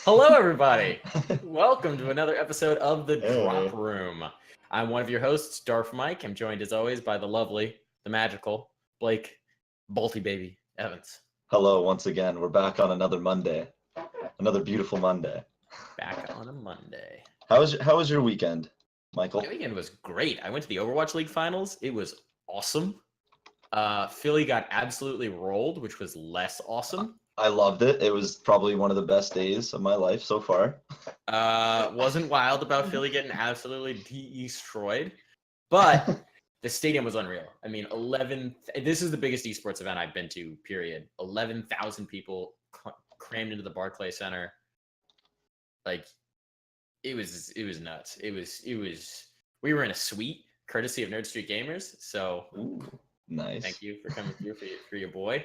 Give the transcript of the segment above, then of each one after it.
Hello, everybody. Welcome to another episode of The Hey. Drop Room. I'm one of your hosts, Darth Mike. I'm joined, as always, by the lovely, the magical Blake Bolty Baby Evans. Hello, once again. We're back on another Monday. Another beautiful Monday. Back on a Monday. How was your weekend, Michael? My weekend was great. I went to the Overwatch League finals. It was awesome. Philly got absolutely rolled, which was less awesome. I loved it. It was probably one of the best days of my life so far. Wasn't wild about Philly getting absolutely destroyed, but the stadium was unreal. I mean, this is the biggest esports event I've been to, period. 11,000 people crammed into the Barclays Center. Like, it was nuts. We were in a suite, courtesy of Nerd Street Gamers. So, Ooh, nice. Thank you for coming through for your boy.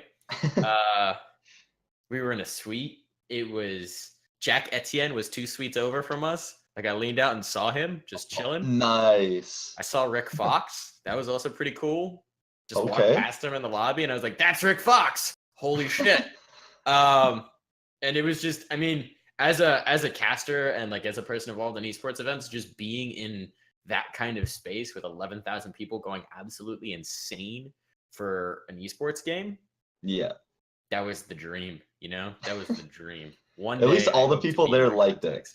We were in a suite. It was Jack Etienne was 2 suites over from us. Like, I leaned out and saw him just chilling. Nice. I saw Rick Fox. That was also pretty cool. Just walked Okay. past him in the lobby, and I was like, "That's Rick Fox! Holy shit!" And it was just, I mean, as a caster and like as a person involved in esports events, just being in that kind of space with 11,000 people going absolutely insane for an esports game. Yeah. That was the dream, you know? That was the dream. At least all the people there liked it.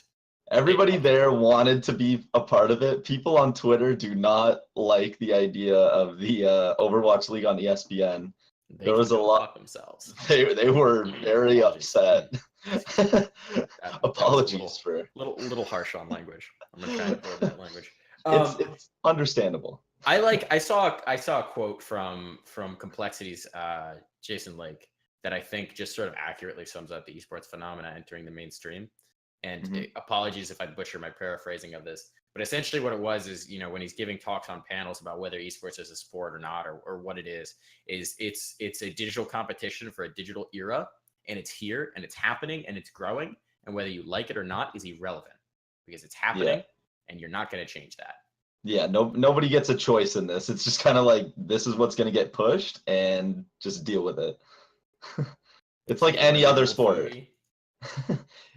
Everybody there wanted to be a part of it. People on Twitter do not like the idea of the Overwatch League on ESPN. There was a lot. Themselves. They were very upset. Apologies for little harsh on language. I'm gonna try and avoid that language. It's understandable. I saw a quote from Complexity's Jason Lake that I think just sort of accurately sums up the esports phenomena entering the mainstream. And apologies if I butcher my paraphrasing of this, but essentially what it was is, you know, when he's giving talks on panels about whether esports is a sport or not, or what it is it's a digital competition for a digital era, and it's here and it's happening and it's growing, and whether you like it or not is irrelevant because it's happening and you're not going to change that. Yeah, nobody gets a choice in this. It's just kind of like, this is what's going to get pushed and just deal with it. It's like any other sport.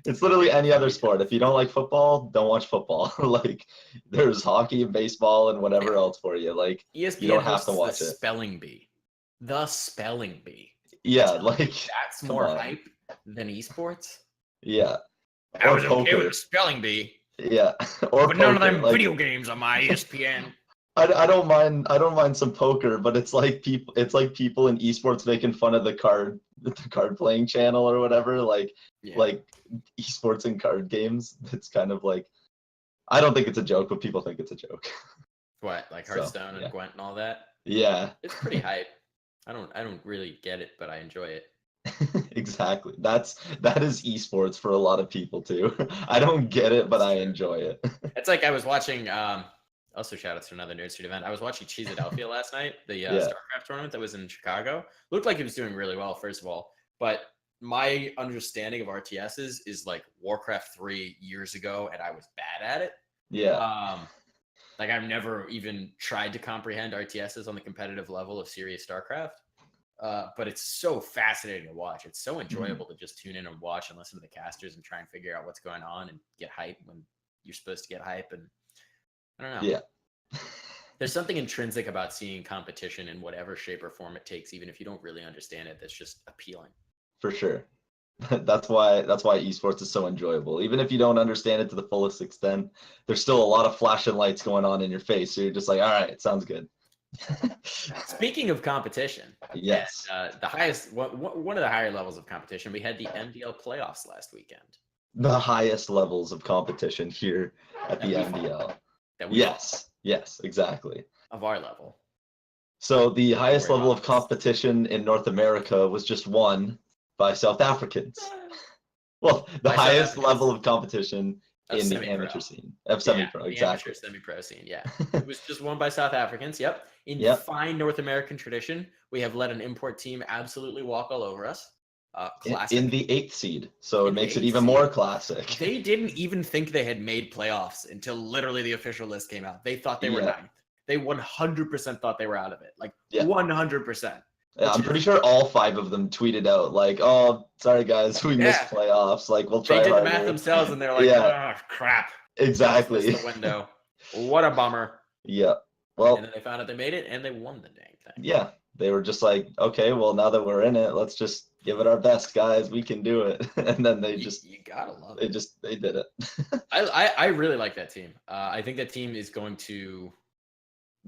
It's literally any other sport. If you don't like football, don't watch football. Like, there's hockey and baseball and whatever else for you. Like, ESPN you don't have to watch the it. Spelling bee. The spelling bee. Yeah, like, that's more hype than esports. Yeah. I was okay with the spelling bee. Yeah. Or but poker. None of them video games on my ESPN. I don't mind some poker, but it's like people in esports making fun of the card playing channel or whatever, like esports and card games. It's kind of like, I don't think it's a joke, but people think it's a joke. What, like Hearthstone and Gwent and all that? Yeah. It's pretty hype. I don't really get it, but I enjoy it. Exactly. That is esports for a lot of people too. I don't get it, but I enjoy it. It's like I was watching also shout out to another Nerd Street event. I was watching CSGO last night, the StarCraft tournament that was in Chicago. Looked like it was doing really well, first of all. But my understanding of RTSs is like Warcraft 3 years ago, and I was bad at it. Yeah. Like, I've never even tried to comprehend RTSs on the competitive level of serious StarCraft. But it's so fascinating to watch. It's so enjoyable to just tune in and watch and listen to the casters and try and figure out what's going on and get hype when you're supposed to get hype. And I don't know. Yeah. There's something intrinsic about seeing competition in whatever shape or form it takes, even if you don't really understand it, that's just appealing. For sure. That's why esports is so enjoyable. Even if you don't understand it to the fullest extent, there's still a lot of flashing lights going on in your face. So you're just like, all right, it sounds good. Speaking of competition, yes, the highest one of the higher levels of competition, we had the MDL playoffs last weekend. The highest levels of competition here at the MDL. Yes, exactly. Of our level. So the highest level of competition in North America was just won by South Africans. Well, the highest level of competition in the amateur scene. Of semi-pro, exactly. Amateur semi-pro scene, yeah. It was just won by South Africans, yep. In fine North American tradition, we have let an import team absolutely walk all over us. Classic. In the 8th seed, so it makes it even more classic. They didn't even think they had made playoffs until literally the official list came out. They thought they were 9th. They 100% thought they were out of it. Like, 100%. Yeah, I'm pretty sure all 5 of them tweeted out like, "Oh, sorry guys, we missed playoffs. Like, we'll try They did harder." the math themselves, and they're like, Yeah, "Oh crap, exactly. missed the window. What a bummer." Yeah. And Well, then they found out they made it, and they won the dang thing. yeah, they were just like, "Okay, well, now that we're in it, let's just give it our best, guys. We can do it." And then they You gotta love they it. just they did it. I really like that team. I think that team is going to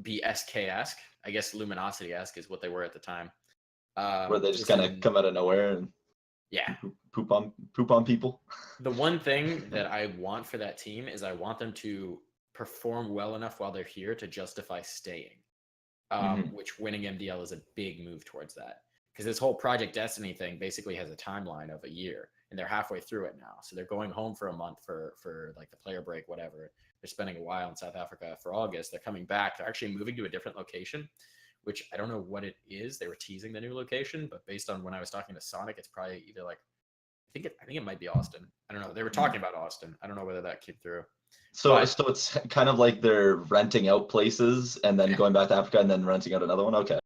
be SK-esque. I guess Luminosity-esque is what they were at the time. Where they just kind of come out of nowhere and yeah, poop on people. the one thing that I want for that team is I want them to perform well enough while they're here to justify staying. Which winning MDL is a big move towards that. Because this whole Project Destiny thing basically has a timeline of a year, and they're halfway through it now. So they're going home for a month for like the player break, whatever. They're spending a while in South Africa for August. They're coming back. They're actually moving to a different location, which I don't know what it is. They were teasing the new location, but based on when I was talking to Sonic, it's probably either like I think it might be Austin. I don't know. They were talking about Austin. I don't know whether that came through. So it's kind of like they're renting out places and then going back to Africa and then renting out another one. Okay.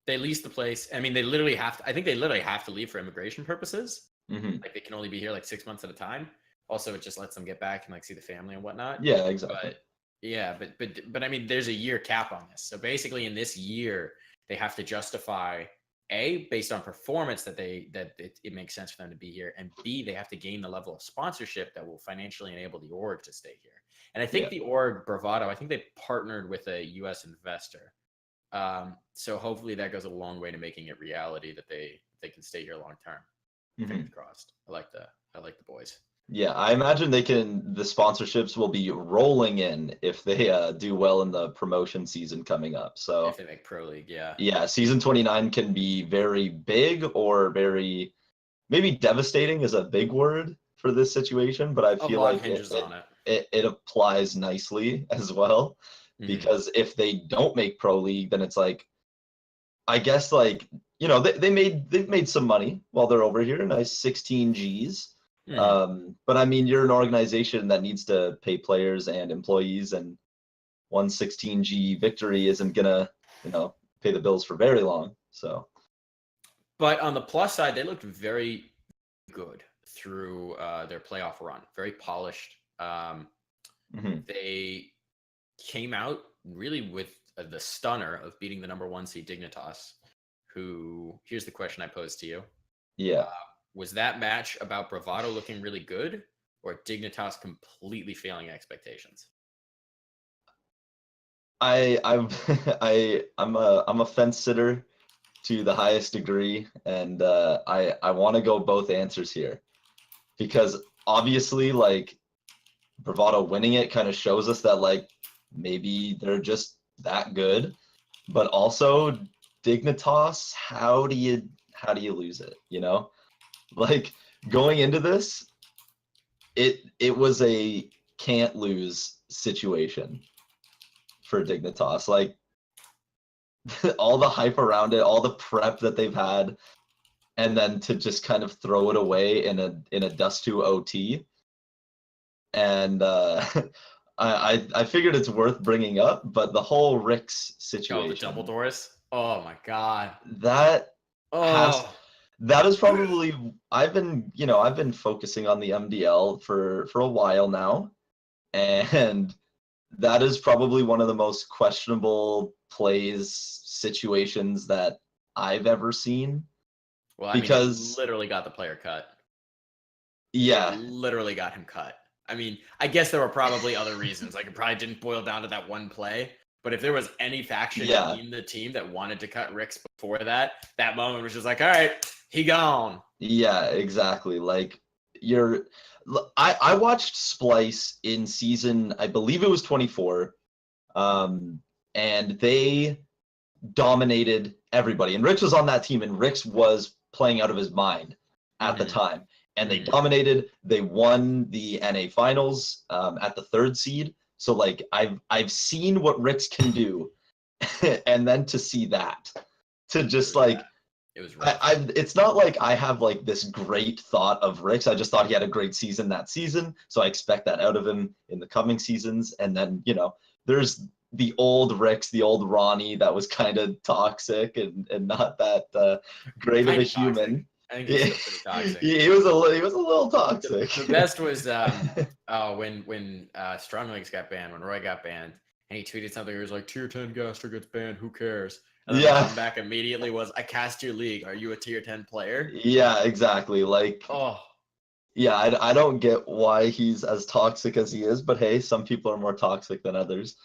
They lease the place. I mean, they literally have to. I think they literally have to leave for immigration purposes. Like they can only be here like 6 months at a time. Also, it just lets them get back and like see the family and whatnot. Yeah, exactly. But I mean, there's a year cap on this. So basically, in this year, they have to justify based on performance that it makes sense for them to be here, and B, they have to gain the level of sponsorship that will financially enable the org to stay here. And I think the org Bravado, I think they partnered with a U.S. investor. So hopefully that goes a long way to making it reality that they can stay here long term. Fingers crossed. I like the boys. Yeah, I imagine the sponsorships will be rolling in if they do well in the promotion season coming up. So if they make Pro League, yeah. Yeah, season 29 can be very big or very maybe devastating is a big word for this situation, but I feel like it applies nicely as well. Because if they don't make Pro League, then it's like I guess like, you know, they've made some money while they're over here, nice 16 Gs. But I mean, you're an organization that needs to pay players and employees, and 116G victory isn't gonna, you know, pay the bills for very long. So, but on the plus side, they looked very good through their playoff run. Very polished. They came out really with the stunner of beating the number 1 seed Dignitas. Who? Here's the question I posed to you. Yeah. Was that match about Bravado looking really good, or Dignitas completely failing expectations? I'm a fence sitter to the highest degree, and I want to go both answers here, because obviously like Bravado winning it kind of shows us that like maybe they're just that good, but also Dignitas, how do you lose it, you know? Like going into this, it was a can't lose situation for Dignitas. Like all the hype around it, all the prep that they've had, and then to just kind of throw it away in a Dust 2 OT. And I figured it's worth bringing up, but the whole Rix situation. Oh, the double doors. Oh my god. That is probably I've been focusing on the MDL for a while now, and that is probably one of the most questionable plays situations that I've ever seen. Well, I mean, he literally got the player cut. Yeah, they literally got him cut. I mean, I guess there were probably other reasons. Like it probably didn't boil down to that one play. But if there was any faction in the team that wanted to cut Rix before that moment was just like, all right, he gone. Yeah, exactly. Like I watched Splice in season, I believe it was 24, and they dominated everybody. And Rix was on that team, and Rix was playing out of his mind at the time. And they dominated. They won the NA finals at the 3rd seed. So like I've seen what Rix can do, and then to see that, to just like it was rough. It's not like I have like this great thought of Rix. I just thought he had a great season that season, so I expect that out of him in the coming seasons. And then, you know, there's the old Ricks, the old Ronnie that was kind of toxic and not that great of a human. I think he's still pretty toxic. He was a little toxic. The best was when Strong Legs got banned, when Roy got banned, and he tweeted something. He was like, "Tier 10 Gaster gets banned. Who cares?" And then the comeback immediately was, "I cast your league. Are you a tier 10 player?" Yeah, exactly. Like, yeah, I don't get why he's as toxic as he is, but hey, some people are more toxic than others.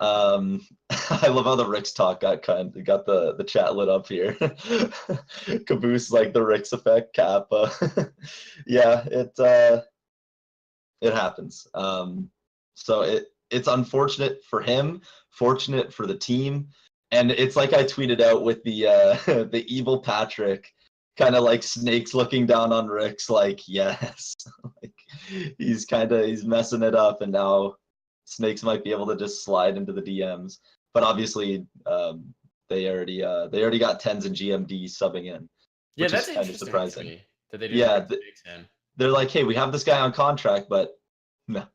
I love how the Ricks talk got the chat lit up here. Caboose like the Ricks effect, Kappa. Yeah, it happens. So it's unfortunate for him, fortunate for the team, and it's like I tweeted out with the the evil Patrick, kind of like snakes looking down on Ricks, like yes, like he's messing it up, and now snakes might be able to just slide into the DMs. But obviously, they already got tens and GMD subbing in. Yeah, which that's is kind of surprising. To me, that they didn't they're like, hey, we have this guy on contract, but no,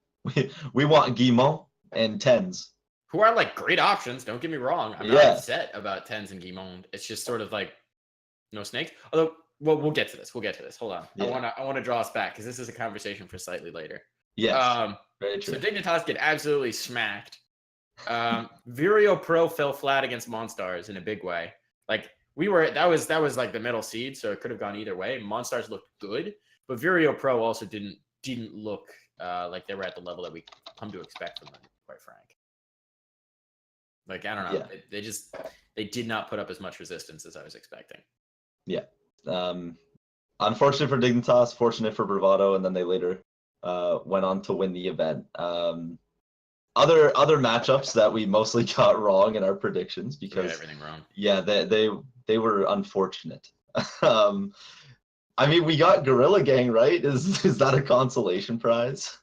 we want Guimont and tens. Who are like great options, don't get me wrong. I'm not upset about tens and Guimont. It's just sort of like no snakes. Although, well, we'll get to this. Hold on. Yeah. I wanna draw us back because this is a conversation for slightly later. Yes. Very true. So Dignitas get absolutely smacked. Vireo Pro fell flat against Monstars in a big way. Like that was like the middle seed, so it could have gone either way. Monstars looked good, but Vireo Pro also didn't look like they were at the level that we come to expect from them, quite frank. Like, I don't know. Yeah. They did not put up as much resistance as I was expecting. Yeah. Unfortunate for Dignitas, fortunate for Bravado, and then they later went on to win the event. Other matchups that we mostly got wrong in our predictions because everything wrong. Yeah, they were unfortunate. I mean, we got Gorilla Gang, right? Is that a consolation prize?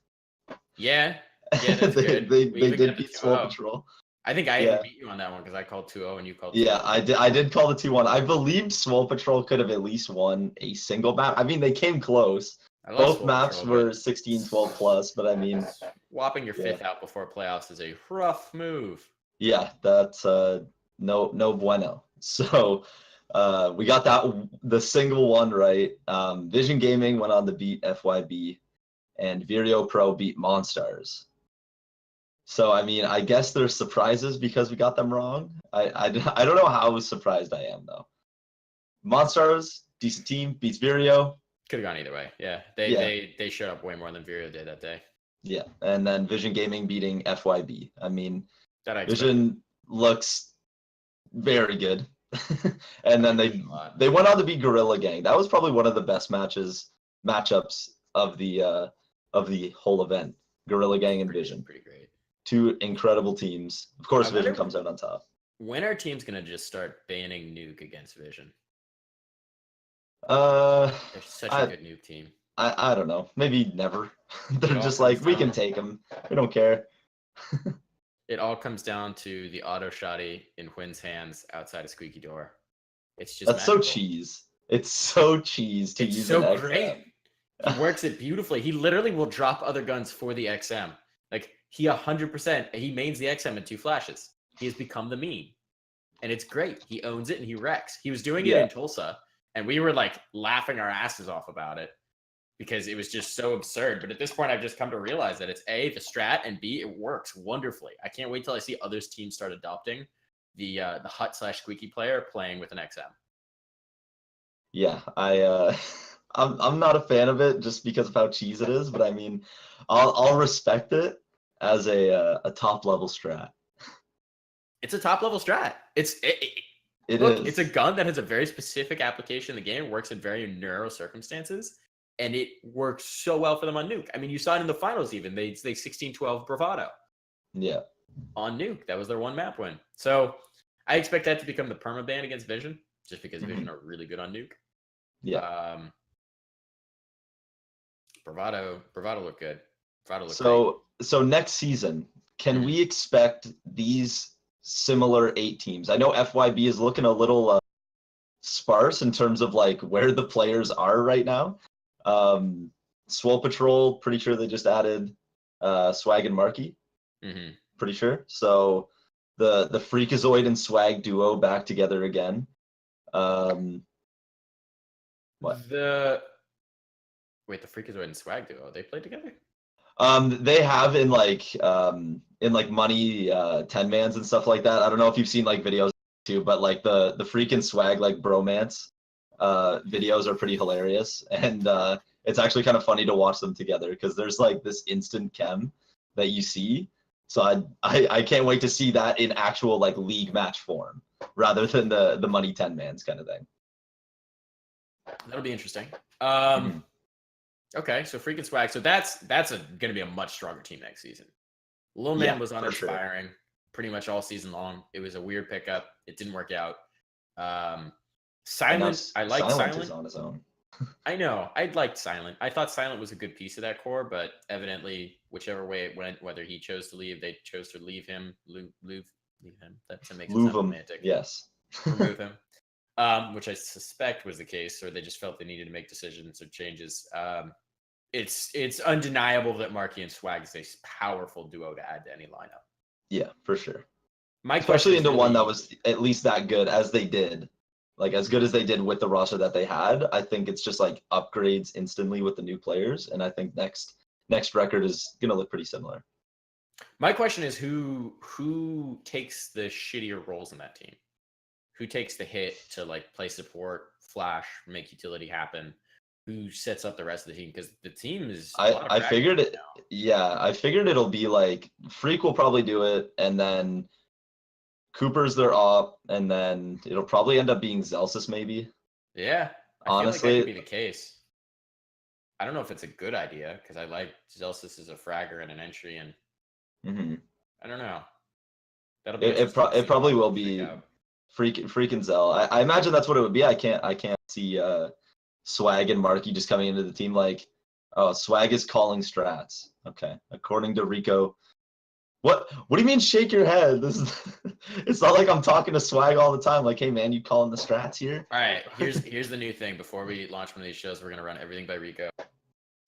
Yeah, that's good. They did beat Swole Patrol. I think I even beat you on that one because I called 2-0 and you called 2-0. Yeah, I did call the 2-1. I believed Swole Patrol could have at least won a single map. I mean, they came close. Both maps were 16-12 plus, but I mean, swapping your fifth out before playoffs is a rough move. Yeah, that's no bueno. So we got the single one right. Vision Gaming went on to beat FYB, and Vireo Pro beat Monstars. So I mean, I guess there's surprises because we got them wrong. I don't know how surprised I am though. Monstars, decent team, beats Vireo. Could have gone either way. Yeah, they showed up way more than Vireo did that day. Yeah, and then Vision Gaming beating FYB. I mean, Vision looks very good. And then they went on to beat Gorilla Gang. That was probably one of the best matchups of the whole event. Gorilla Gang and Vision. Pretty great. Two incredible teams. Of course, Vision comes out on top. When are teams gonna just start banning Nuke against Vision? They're such a good Nuke team. I don't know. Maybe never. They're just like, we can take them. We don't care. It all comes down to the auto shotty in Huin's hands outside a squeaky door. It's just that's magical. So cheese. It's so cheese to use so great. He works it beautifully. He literally will drop other guns for the XM. Like he 100%. He mains the XM in 2 flashes. He has become the meme, and it's great. He owns it and he wrecks. He was doing it in Tulsa, and we were like laughing our asses off about it because it was just so absurd. But at this point, I've just come to realize that it's A, the strat, and B, it works wonderfully. I can't wait till I see other teams start adopting the hut/squeaky player playing with an XM. Yeah, I'm not a fan of it just because of how cheese it is, but I mean, I'll respect it as a top level strat. It's a top level strat. It's a gun that has a very specific application in the game. It works in very narrow circumstances. And it works so well for them on Nuke. I mean, you saw it in the finals even. They 16-12 Bravado. Yeah. On Nuke. That was their one map win. So I expect that to become the permaban against Vision, just because Vision are really good on Nuke. Yeah. Bravado looked good. Bravado looked great. So next season, can we expect these similar 8 teams? I know FYB is looking a little sparse in terms of like where the players are right now. Swole Patrol, pretty sure they just added Swag and Marky. Pretty sure. So the Freakazoid and Swag duo back together again. What? The Freakazoid and Swag duo, they played together? They have in like money 10-mans and stuff like that. I don't know if you've seen like videos too, but like the freaking Swag like bromance videos are pretty hilarious, and it's actually kind of funny to watch them together because there's like this instant chem that you see. So I can't wait to see that in actual like league match form rather than the money 10-mans kind of thing. That'll be interesting. Mm-hmm. Okay, so freaking Swag. So that's going to be a much stronger team next season. Lil Man was uninspiring pretty much all season long. It was a weird pickup. It didn't work out. Silent, I like Silent. Is on his own. I know. I liked Silent. I thought Silent was a good piece of that core, but evidently, whichever way it went, whether he chose to leave, they chose to leave him, leave him. That makes it sound romantic. Yes. Remove him. Which I suspect was the case, or they just felt they needed to make decisions or changes. It's undeniable that Marky and Swag is a powerful duo to add to any lineup. Yeah, for sure. My Especially into one that was at least that good as they did. Like as good as they did with the roster that they had. I think it's just like upgrades instantly with the new players, and I think next record is gonna look pretty similar. My question is who takes the shittier roles in that team? Who takes the hit to like play support, flash, make utility happen? Who sets up the rest of the team? Because the team is. I figured it. Now. Yeah, I figured it'll be like Freak will probably do it, and then Cooper's their op, and then it'll probably end up being Zelsis maybe. Yeah, honestly, feel like that could be the case. I don't know if it's a good idea because I like Zelsis as a fragger and an entry, and I don't know. That'll be it probably will be freaking Zell. I imagine that's what it would be. I can't see Swag and Marky just coming into the team like, oh, Swag is calling strats. Okay, according to Rico. What do you mean shake your head? This is it's not like I'm talking to Swag all the time. Like, hey man, you calling the strats here? All right, here's the new thing. Before we launch one of these shows, we're gonna run everything by Rico.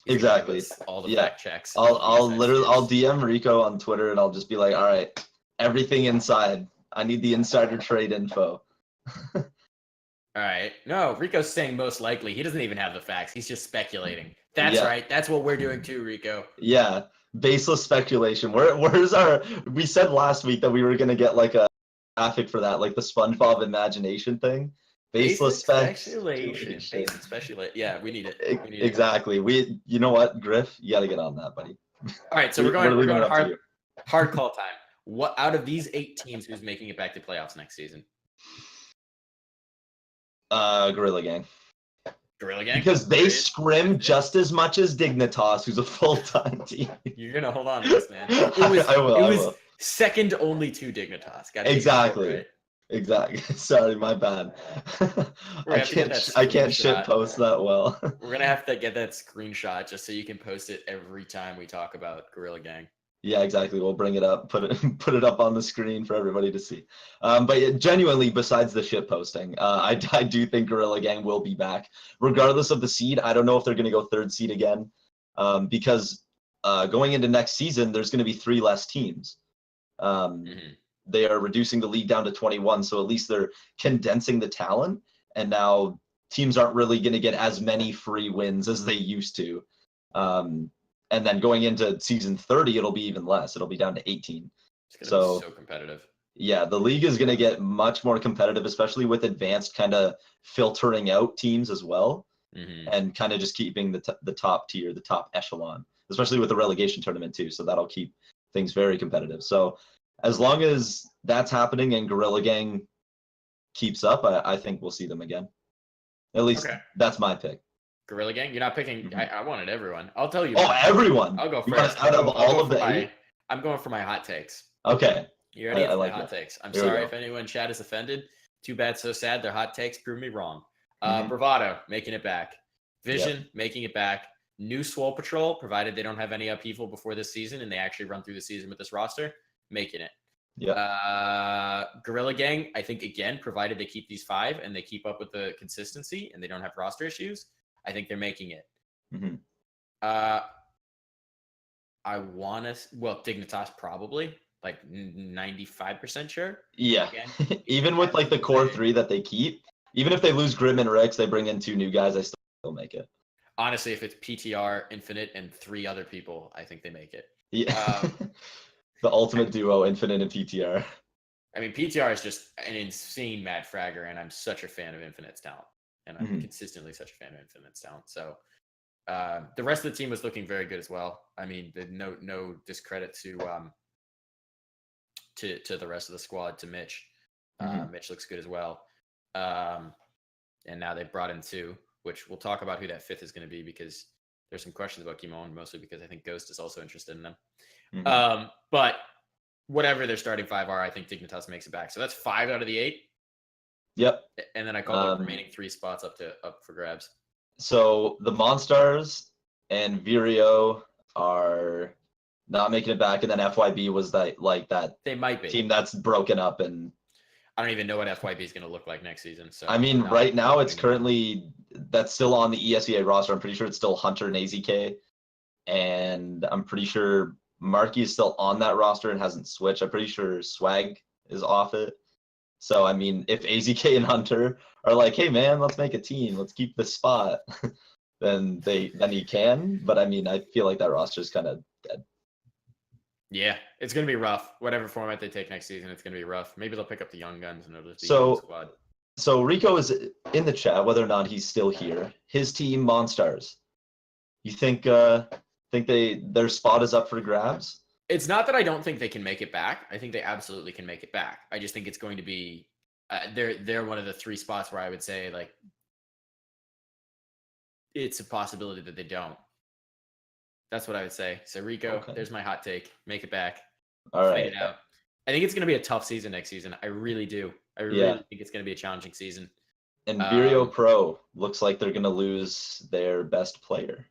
Exactly. All the fact checks. I'll DM Rico on Twitter and I'll just be like, all right, everything inside. I need the insider trade info. All right. No, Rico's saying most likely. He doesn't even have the facts. He's just speculating. That's right. That's what we're doing too, Rico. Yeah. Baseless speculation. Where's our? We said last week that we were gonna get like a graphic for that, like the SpongeBob imagination thing. Baseless speculation. Baseless speculation. Yeah, we need it. Exactly. You know what, Griff? You got to get on that, buddy. All right, so we're going hard call time. What out of these 8 teams who's making it back to playoffs next season? Gorilla Gang. Gorilla Gang? Because they scrim just as much as Dignitas, who's a full-time team. You're gonna hold on to this, man. It was second only to Dignitas. Exactly. Exactly. Sorry, my bad. I can't shit post that well. We're gonna have to get that screenshot just so you can post it every time we talk about Gorilla Gang. Yeah, exactly. We'll bring it up, put it up on the screen for everybody to see. But genuinely, besides the shit posting, I do think Gorilla Gang will be back, regardless of the seed. I don't know if they're going to go 3rd seed again, because going into next season, there's going to be 3 less teams. They are reducing the league down to 21, so at least they're condensing the talent, and now teams aren't really going to get as many free wins as they used to. And then going into season 30, it'll be even less. It'll be down to 18. It's gonna be so competitive. Yeah, the league is going to get much more competitive, especially with advanced kind of filtering out teams as well, and kind of just keeping the top tier, the top echelon, especially with the relegation tournament too. So that'll keep things very competitive. So as long as that's happening and Gorilla Gang keeps up, I think we'll see them again. At least that's my pick. Gorilla Gang? You're not picking. I wanted everyone. I'll tell you. Oh, everyone. I'll go first. Out of all of the 8? I'm going for my hot takes. Okay. You ready for my hot takes? I'm sorry if anyone in chat is offended. Too bad, so sad. Their hot takes prove me wrong. Bravado, making it back. Vision, making it back. New Swole Patrol, provided they don't have any upheaval before this season and they actually run through the season with this roster, making it. Gorilla Gang, I think, again, provided they keep these 5 and they keep up with the consistency and they don't have roster issues, I think they're making it. I want to, Dignitas probably, like 95% sure. Yeah. Again, Even with like the core 3 that they keep, even if they lose Grim and Rex, they bring in 2 new guys, I still make it. Honestly, if it's PTR, Infinite, and 3 other people, I think they make it. Yeah. The ultimate duo, Infinite and PTR. I mean, PTR is just an insane mad fragger, and I'm such a fan of Infinite's talent. And I'm consistently such a fan of Infinite's talent. So the rest of the team was looking very good as well. I mean, no discredit to the rest of the squad, to Mitch. Mitch looks good as well. And now they've brought in 2, which we'll talk about who that 5th is going to be, because there's some questions about Kimon, mostly because I think Ghost is also interested in them. But whatever their starting 5 are, I think Dignitas makes it back. So that's 5 out of the 8. Yep. And then I call the remaining 3 spots up for grabs. So the Monstars and Vireo are not making it back, and then FYB was that they might be team that's broken up, and I don't even know what FYB is going to look like next season. So I mean, right now it's currently that's still on the ESEA roster. I'm pretty sure it's still Hunter and AZK, and I'm pretty sure Marky is still on that roster and hasn't switched. I'm pretty sure Swag is off it. So I mean, if AZK and Hunter are like, "Hey man, let's make a team, let's keep this spot," then he can. But I mean, I feel like that roster is kind of dead. Yeah, it's gonna be rough. Whatever format they take next season, it's gonna be rough. Maybe they'll pick up the young guns and it'll just be a squad. So Rico is in the chat, whether or not he's still here. His team, Monstars. You think their spot is up for grabs? It's not that I don't think they can make it back. I think they absolutely can make it back. I just think it's going to be they're one of the 3 spots where I would say like it's a possibility that they don't. That's what I would say. So Rico, there's my hot take. Make it back. All right. It out. I think it's going to be a tough season next season. I really do. I really think it's going to be a challenging season. And Vireo Pro looks like they're going to lose their best player.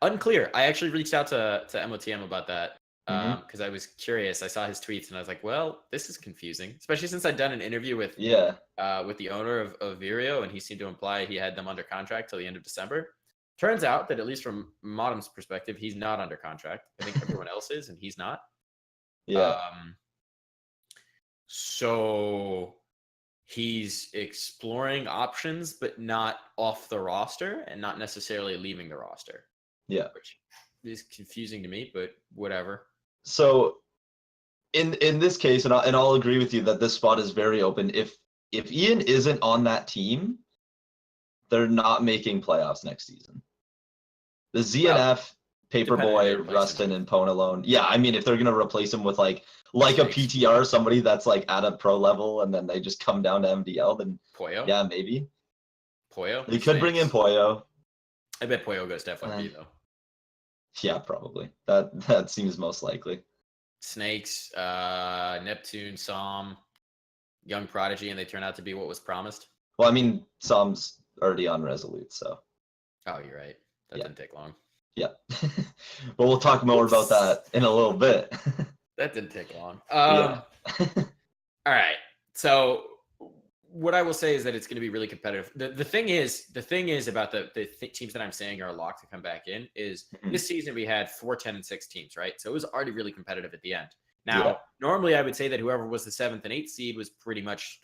Unclear. I actually reached out to MOTM about that because I was curious. I saw his tweets and I was like, well, this is confusing, especially since I'd done an interview with the owner of Vireo, and he seemed to imply he had them under contract till the end of December. Turns out that, at least from Modem's perspective, he's not under contract. I think everyone else is, and he's not. Yeah. So he's exploring options, but not off the roster and not necessarily leaving the roster. Yeah. Which is confusing to me, but whatever. So in this case, and I'll agree with you that this spot is very open. If Ian isn't on that team, they're not making playoffs next season. The ZNF, Paperboy, Rustin, and Ponalone. Yeah, I mean, if they're gonna replace him with like a PTR, somebody that's like at a pro level, and then they just come down to MDL, then Poyo? Yeah, maybe. Poyo? They could bring in Poyo. I bet Poyo goes to FYP though. Yeah, probably. That seems most likely. Snakes, Neptune, Psalm, Young Prodigy, and they turn out to be what was promised. Well, I mean, Psalm's already on Resolute, so. Oh, you're right. That didn't take long. Yeah. Well, we'll talk more about that in a little bit. That didn't take long. All right. So what I will say is that it's going to be really competitive. The thing is about the teams that I'm saying are locked to come back in is this season we had 4, 10, and 6 teams, right? So it was already really competitive at the end. Now, normally I would say that whoever was the 7th and 8th seed was pretty much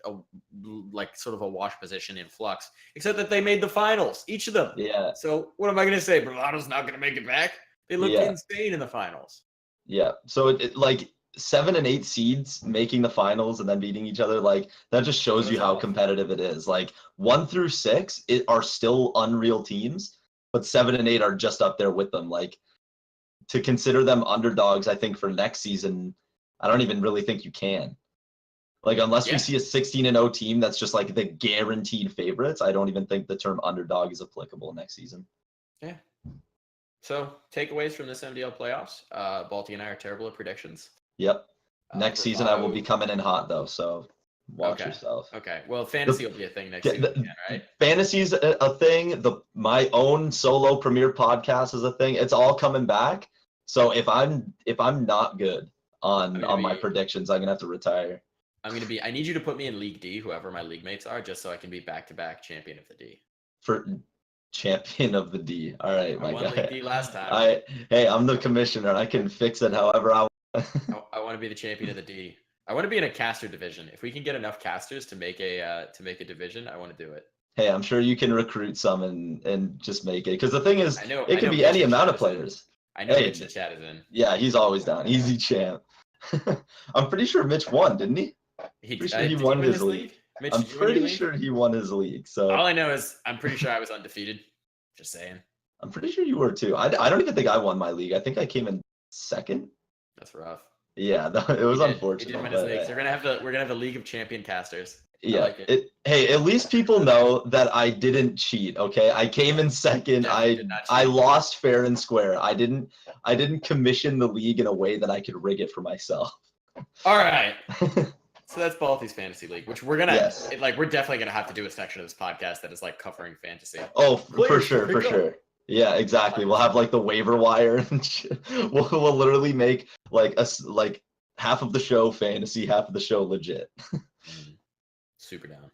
sort of a wash position in flux, except that they made the finals, each of them. Yeah. So what am I going to say? Bravado's not going to make it back? They looked insane in the finals. Yeah. So it like 7 and 8 seeds making the finals and then beating each other, like that just shows you how competitive it is. Like 1 through 6 are still unreal teams, but 7 and 8 are just up there with them. Like to consider them underdogs, I think for next season, I don't even really think you can. Like unless we see a 16-0 team that's just like the guaranteed favorites, I don't even think the term underdog is applicable next season. Yeah. So takeaways from this MDL playoffs. Balti and I are terrible at predictions. Yep. Next season I will be coming in hot though, so watch yourself. Okay. Well, fantasy will be a thing next season again, right? Fantasy's a thing. My own solo premiere podcast is a thing. It's all coming back. So if I'm not good on my predictions, I'm gonna have to retire. I need you to put me in League D, whoever my league mates are, just so I can be back-to-back champion of the D. For champion of the D. All right, my guy. I won League D last time. Hey, I'm the commissioner. I can fix it however I want. I want to be the champion of the D. I want to be in a caster division. If we can get enough casters to make a division, I want to do it. Hey, I'm sure you can recruit some and just make it. Because the thing is, I know it can be Mitch any in amount chat of is in. players. I know Hey, Mitch in chat is in. Yeah, he's always down. Easy champ. I'm pretty sure Mitch won, didn't he? Pretty sure he Did won win his league. Mitch, I'm did you win your pretty league? sure he won his league. So All I know is I'm pretty sure I was undefeated. Just saying. I'm pretty sure you were too. I don't even think I won my league. I think I came in second. That's rough. Yeah, it was unfortunate. He did win his league. So we're gonna have the League of Champion Casters. Yeah. I like it. Hey, at least people know that I didn't cheat. Okay, I came in second. Definitely did not I cheat. lost fair and square. I didn't commission the league in a way that I could rig it for myself. All right. So that's Balti's Fantasy League, which we're gonna Yes. we're definitely gonna have to do a section of this podcast that is like covering fantasy. Oh, for sure. Yeah, exactly. We'll have like the waiver wire and shit. We'll literally make like half of the show fantasy, half of the show legit. Super down.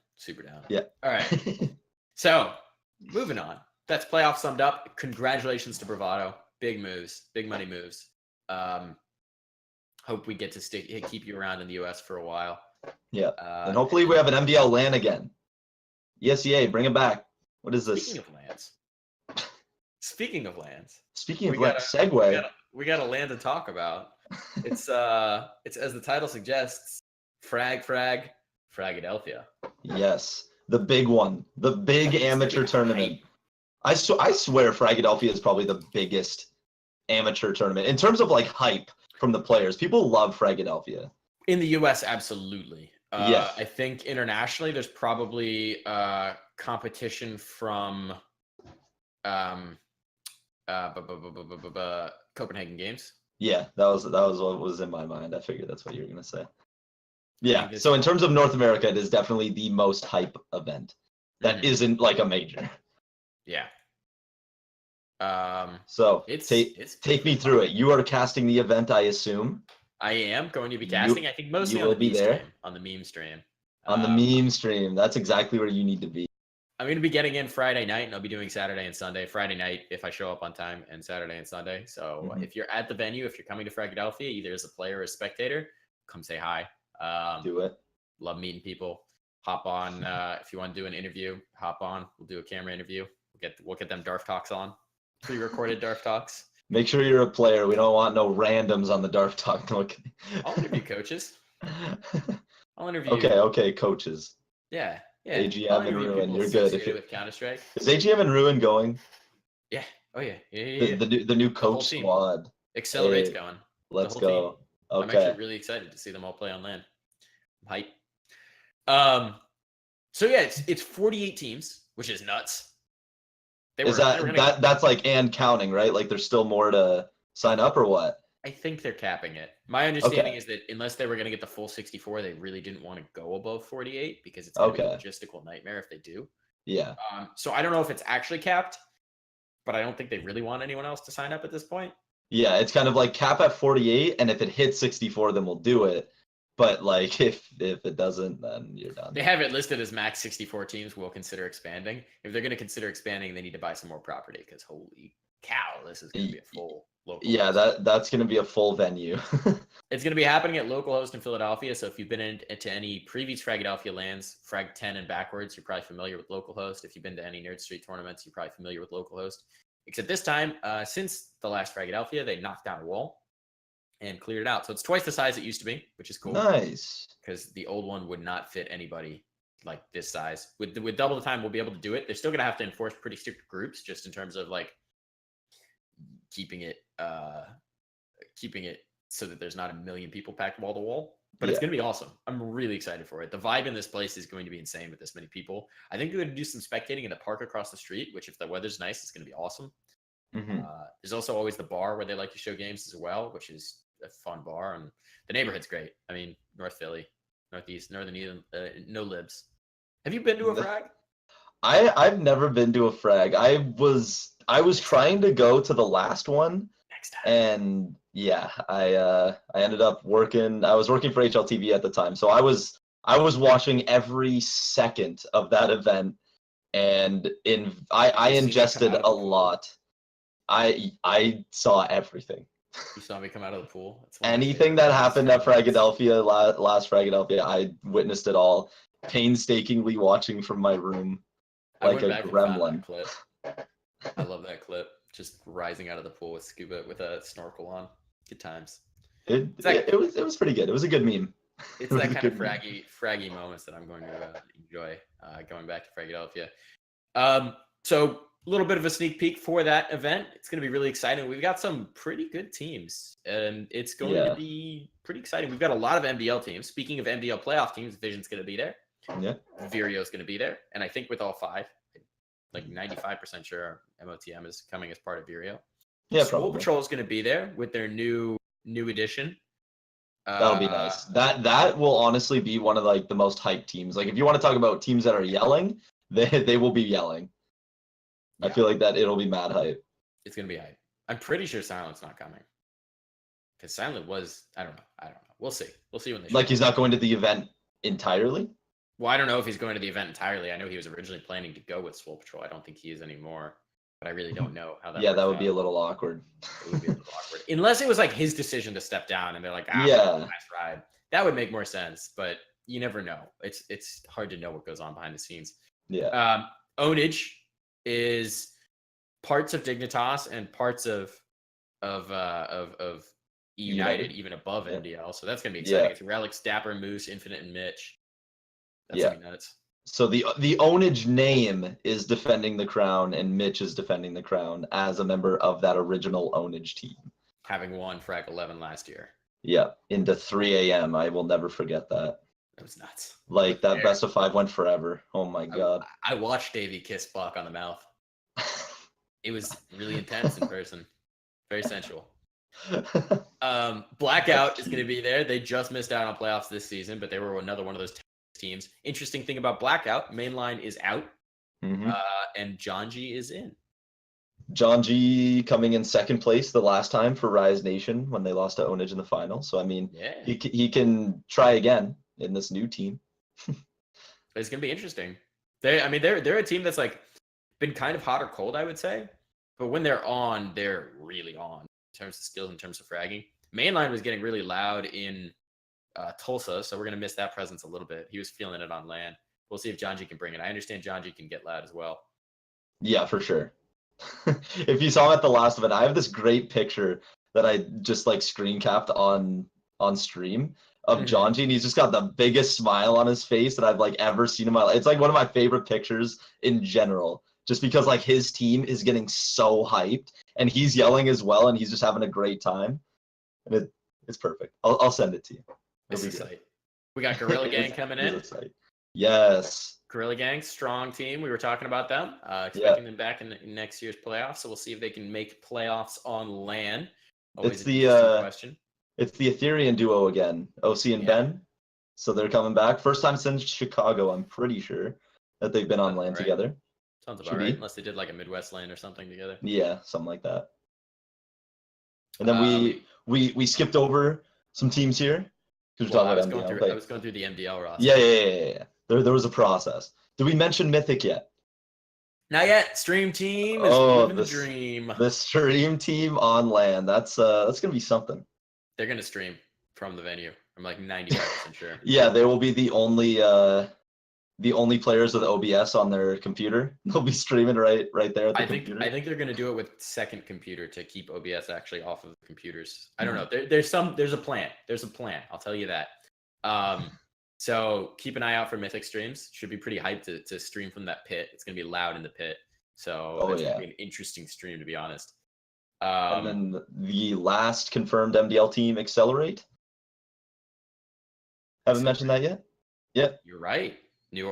Yeah. All right. So moving on. That's playoff summed up. Congratulations to Bravado. Big moves, big money moves. Hope we get to keep you around in the US for a while. Yeah. And hopefully we have an MDL LAN again. ESEA, bring it back. What is this? Speaking of lands. Speaking of lands, segue. We got a land to talk about. It's as the title suggests, FRAGADELPHIA. Yes, the big one, the big amateur tournament. I swear FRAGADELPHIA is probably the biggest amateur tournament in terms of like hype from the players. People love FRAGADELPHIA. In the US, absolutely. Yes. I think internationally, there's probably competition from Copenhagen Games. Yeah, that was what was in my mind. I figured that's what you were gonna say. Yeah. So in terms of North America, it is definitely the most hype event that isn't like a major. Yeah. So take me through it. You are casting the event, I assume. I am going to be casting. I think mostly on the meme stream. On the meme stream. That's exactly where you need to be. I'm going to be getting in Friday night, and I'll be doing Saturday and Sunday. Friday night, if I show up on time, and Saturday and Sunday. So if you're at the venue, if you're coming to FRAGADELPHIA, either as a player or a spectator, come say hi. Do it. Love meeting people. Hop on. If you want to do an interview, hop on. We'll do a camera interview. We'll get them Darf Talks on. Pre-recorded Darf Talks. Make sure you're a player. We don't want no randoms on the Darf Talk. I'll interview coaches. I'll interview. Okay, coaches. Yeah. AGM and Ruin, you're good. With Counter-Strike. Is AGM and Ruin going? Yeah. Oh yeah. The new coach squad. Accelerate's going. Let's go. Okay. I'm actually really excited to see them all play on LAN. I'm hype. So yeah, it's 48 teams, which is nuts. That's like and counting, right? Like there's still more to sign up or what? I think they're capping it. My understanding is that unless they were going to get the full 64, they really didn't want to go above 48 because it's going to be a logistical nightmare if they do. Yeah. So I don't know if it's actually capped, but I don't think they really want anyone else to sign up at this point. Yeah, it's kind of like cap at 48, and if it hits 64, then we'll do it. But like if it doesn't, then you're done. They have it listed as max 64 teams will consider expanding. If they're going to consider expanding, they need to buy some more property because holy cow, this is going to be a full local. Yeah, that's going to be a full venue. It's going to be happening at localhost in Philadelphia. So if you've been into any previous FRAGADELPHIA lands, Frag 10 and backwards, you're probably familiar with localhost. If you've been to any Nerd Street tournaments, you're probably familiar with localhost. Except this time, since the last FRAGADELPHIA, they knocked down a wall and cleared it out. So it's twice the size it used to be, which is cool. Nice. Because the old one would not fit anybody like this size. With double the time, we'll be able to do it. They're still going to have to enforce pretty strict groups just in terms of like keeping it so that there's not a million people packed wall to wall. But it's going to be awesome. I'm really excited for it. The vibe in this place is going to be insane with this many people. I think we're going to do some spectating in the park across the street, which if the weather's nice, it's going to be awesome. There's also always the bar where they like to show games as well, which is a fun bar, and the neighborhood's great. I mean, North Philly, Northeast, Northern Eden, no libs. Have you been to a frag? I've never been to a frag. I was trying to go to the last one next time, and yeah, I ended up working. I was working for HLTV at the time, so I was watching every second of that event, and I ingested a lot. I saw everything. You saw me come out of the pool. Anything that happened at Fragadelphia, last Fragadelphia, I witnessed it all, painstakingly watching from my room like a gremlin. Clip. I love that clip. Just rising out of the pool with scuba with a snorkel on. Good times. It was pretty good. It was a good meme. It's that kind of fraggy moments that I'm going to enjoy going back to Fragadelphia. So a little bit of a sneak peek for that event. It's going to be really exciting. We've got some pretty good teams, and it's going to be pretty exciting. We've got a lot of MDL teams. Speaking of MDL playoff teams, Vision's going to be there. Yeah. Vireo's going to be there. And I think with all 5, like 95% sure MOTM is coming as part of Vireo. Yeah, Swole Patrol is going to be there with their new edition. That'll be nice. That will honestly be one of like the most hyped teams. Like if you want to talk about teams that are yelling, they will be yelling. Yeah. I feel like that it'll be mad hype. It's gonna be hype. I'm pretty sure Silent's not coming. Because Silent was, I don't know. We'll see. We'll see when they like he's not going to the event entirely? Well, I don't know if he's going to the event entirely. I know he was originally planning to go with Swole Patrol. I don't think he is anymore. But I really don't know how that that would be a little awkward. It would be a little awkward. Unless it was like his decision to step down and they're like, nice ride. That would make more sense, but you never know. It's hard to know what goes on behind the scenes. Yeah. Ownage is parts of Dignitas and parts of United, even above MDL. So that's gonna be exciting. It's Relics, Dapper, Moose, Infinite, and Mitch. That's gonna be nuts. So the Ownage name is defending the crown, and Mitch is defending the crown as a member of that original Ownage team. Having won Frag 11 last year. Yeah, into 3 a.m. I will never forget that. That was nuts. Like that best of 5 went forever. Oh my god. I watched Davey kiss Buck on the mouth. It was really intense in person. Very sensual. Blackout is going to be there. They just missed out on playoffs this season, but they were another one of those teams. Interesting thing about Blackout, Mainline is out, and John G is in. John G coming in second place the last time for Rise Nation when they lost to Ownage in the final. So I mean, he can try again in this new team. It's gonna be interesting. They're a team that's like been kind of hot or cold, I would say, but when they're on, they're really on in terms of skills, in terms of fragging. Mainline was getting really loud in Tulsa, so we're gonna miss that presence a little bit. He was feeling it on LAN. We'll see if John G can bring it. I understand John G can get loud as well. Yeah, for sure. If you saw him at the last event, I have this great picture that I just like screen capped on stream of John G, and he's just got the biggest smile on his face that I've like ever seen in my life. It's like one of my favorite pictures in general, just because like his team is getting so hyped and he's yelling as well, and he's just having a great time, and it's perfect. I'll send it to you. It's exciting. We got Gorilla Gang coming in. Yes. Gorilla Gang, strong team. We were talking about them, expecting them back in next year's playoffs. So we'll see if they can make playoffs on LAN. Always it's question. It's the Ethereum duo again, OC and Ben. So they're coming back. First time since Chicago, I'm pretty sure, that they've been on LAN together. Sounds about right, unless they did like a Midwest LAN or something together. Yeah, something like that. And then we skipped over some teams here. I was going through the MDL roster. Yeah. There was a process. Did we mention Mythic yet? Not yet. Stream team is living the dream. The stream team on LAN. That's gonna be something. They're gonna stream from the venue. I'm like 95% sure. Yeah, they will be the only players with OBS on their computer. They'll be streaming right there at the computer. I think they're gonna do it with second computer to keep OBS actually off of the computers. I don't know. There's a plan. There's a plan. I'll tell you that. So keep an eye out for Mythic streams. Should be pretty hyped to stream from that pit. It's gonna be loud in the pit. So it's gonna be an interesting stream, to be honest. And then the last confirmed MDL team, Accelerate. Haven't mentioned that yet? Yeah. You're right. We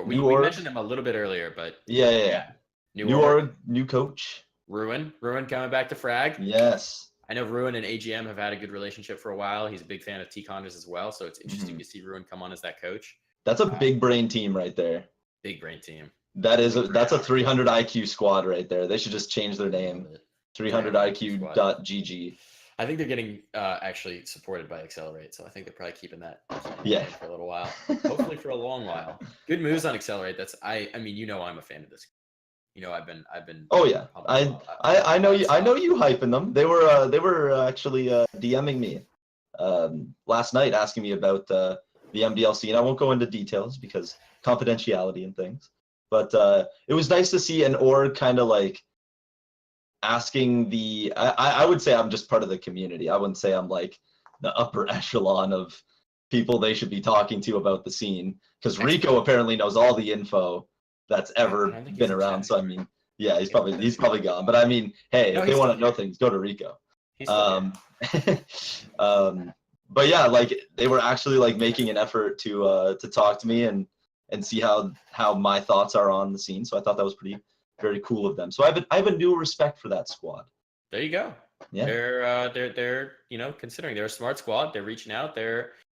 mentioned them a little bit earlier, but yeah. New org, new coach. Ruin coming back to Frag. Yes. I know Ruin and AGM have had a good relationship for a while. He's a big fan of T-Condors as well, so it's interesting to see Ruin come on as that coach. That's a big brain team right there. Big brain team. That's a 300 IQ squad right there. They should just change their name. 300IQ.gg. I think they're getting actually supported by Accelerate, so I think they're probably keeping that for a little while. Hopefully for a long while. Good moves on Accelerate. I mean, I'm a fan of this. I've been. Oh yeah, I know you. I know you hyping them. They were actually DMing me last night asking me about the MDLC, and I won't go into details because confidentiality and things. But it was nice to see an org kind of like asking the. I would say I'm just part of the community. I wouldn't say I'm like the upper echelon of people they should be talking to about the scene, because Rico apparently knows all the info that's ever been around. So I mean, yeah, he's probably gone. But I mean, hey, if they want to know things, go to Rico. He's still here. But yeah, like they were actually like making an effort to talk to me and see how my thoughts are on the scene. So I thought that was very cool of them. So I have a new respect for that squad. There you go. Yeah. They're considering they're a smart squad. They're reaching out.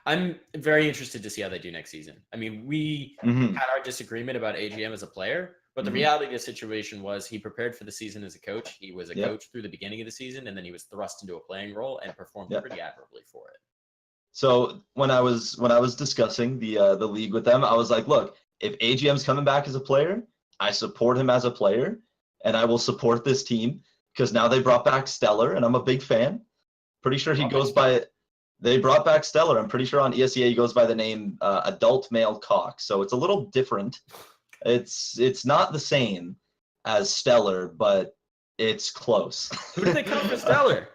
I'm very interested to see how they do next season. I mean, we had our disagreement about AGM as a player, but the reality of the situation was he prepared for the season as a coach. He was a coach through the beginning of the season, and then he was thrust into a playing role and performed pretty admirably for it. So when I was discussing the league with them, I was like, look, if AGM's coming back as a player, I support him as a player, and I will support this team because now they brought back Stellar, and I'm a big fan. Pretty sure he goes by. They brought back Stellar. I'm pretty sure on ESEA he goes by the name Adult Male Cock. So it's a little different. It's not the same as Stellar, but it's close. Who did they cut for Stellar?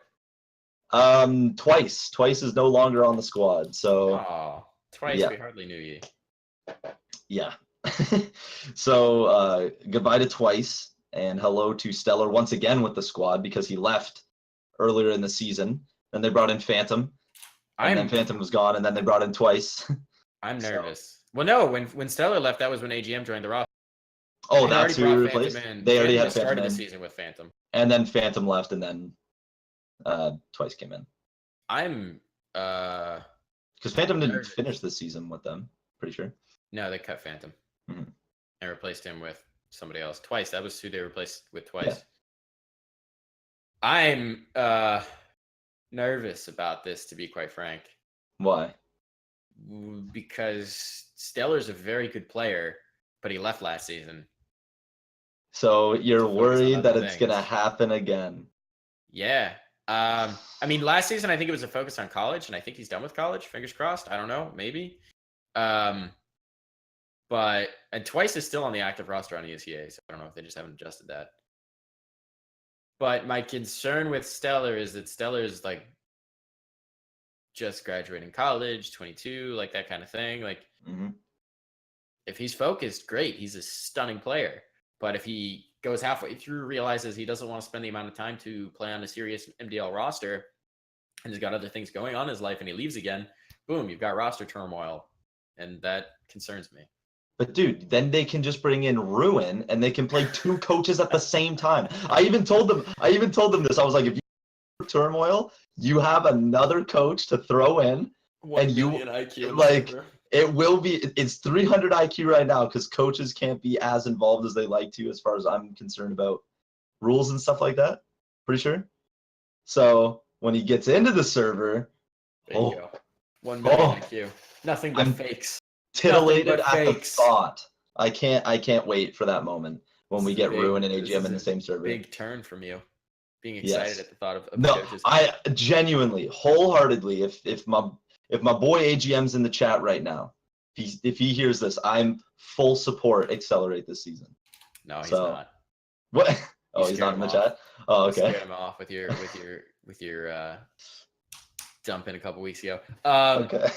Twice. Twice is no longer on the squad. So Twice, yeah. We hardly knew you. Yeah. So goodbye to Twice and hello to Stellar once again with the squad because he left earlier in the season. Then they brought in Phantom. And then Phantom was gone, and then they brought in Twice. I'm nervous. Well, no, when Stellar left, that was when AGM joined the roster. Oh, that's who replaced? They already had Phantom started the season with Phantom. And then Phantom left, and then Twice came in. Because Phantom didn't finish the season with them, pretty sure. No, they cut Phantom and replaced him with somebody else. Twice. That was who they replaced with Twice. Yeah. I'm nervous about this, to be quite frank. Why? Because Stellar's a very good player, but he left last season. So you're worried that it's going to happen again? Yeah. I mean, last season, I think it was a focus on college, and I think he's done with college. Fingers crossed. I don't know. Maybe. And Twice is still on the active roster on ESEA, so I don't know if they just haven't adjusted that. But my concern with Stellar is that Stellar is like just graduating college, 22, like that kind of thing. Like, if he's focused, great. He's a stunning player. But if he goes halfway through, realizes he doesn't want to spend the amount of time to play on a serious MDL roster, and he's got other things going on in his life, and he leaves again, boom, you've got roster turmoil, and that concerns me. But dude, then they can just bring in Ruin and they can play two coaches at the same time. I even told them this. I was like, if you have turmoil, you have another coach to throw in, and you IQ like it will be. It's 300 IQ right now because coaches can't be as involved as they like to, as far as I'm concerned about rules and stuff like that. Pretty sure. So when he gets into the server, there you go. 1 million IQ. Nothing but fakes. Titillated at the thought. I can't wait for that moment when we get Ruin and AGM in the same server. Big turn from you, being excited at the thought of no, coaches. I genuinely, wholeheartedly, if my boy AGM's in the chat right now, if he hears this, I'm full support Accelerate this season. No, he's not. What? Oh, he's not in the chat. Oh, okay. Scared him off with your dump in a couple weeks ago. Okay.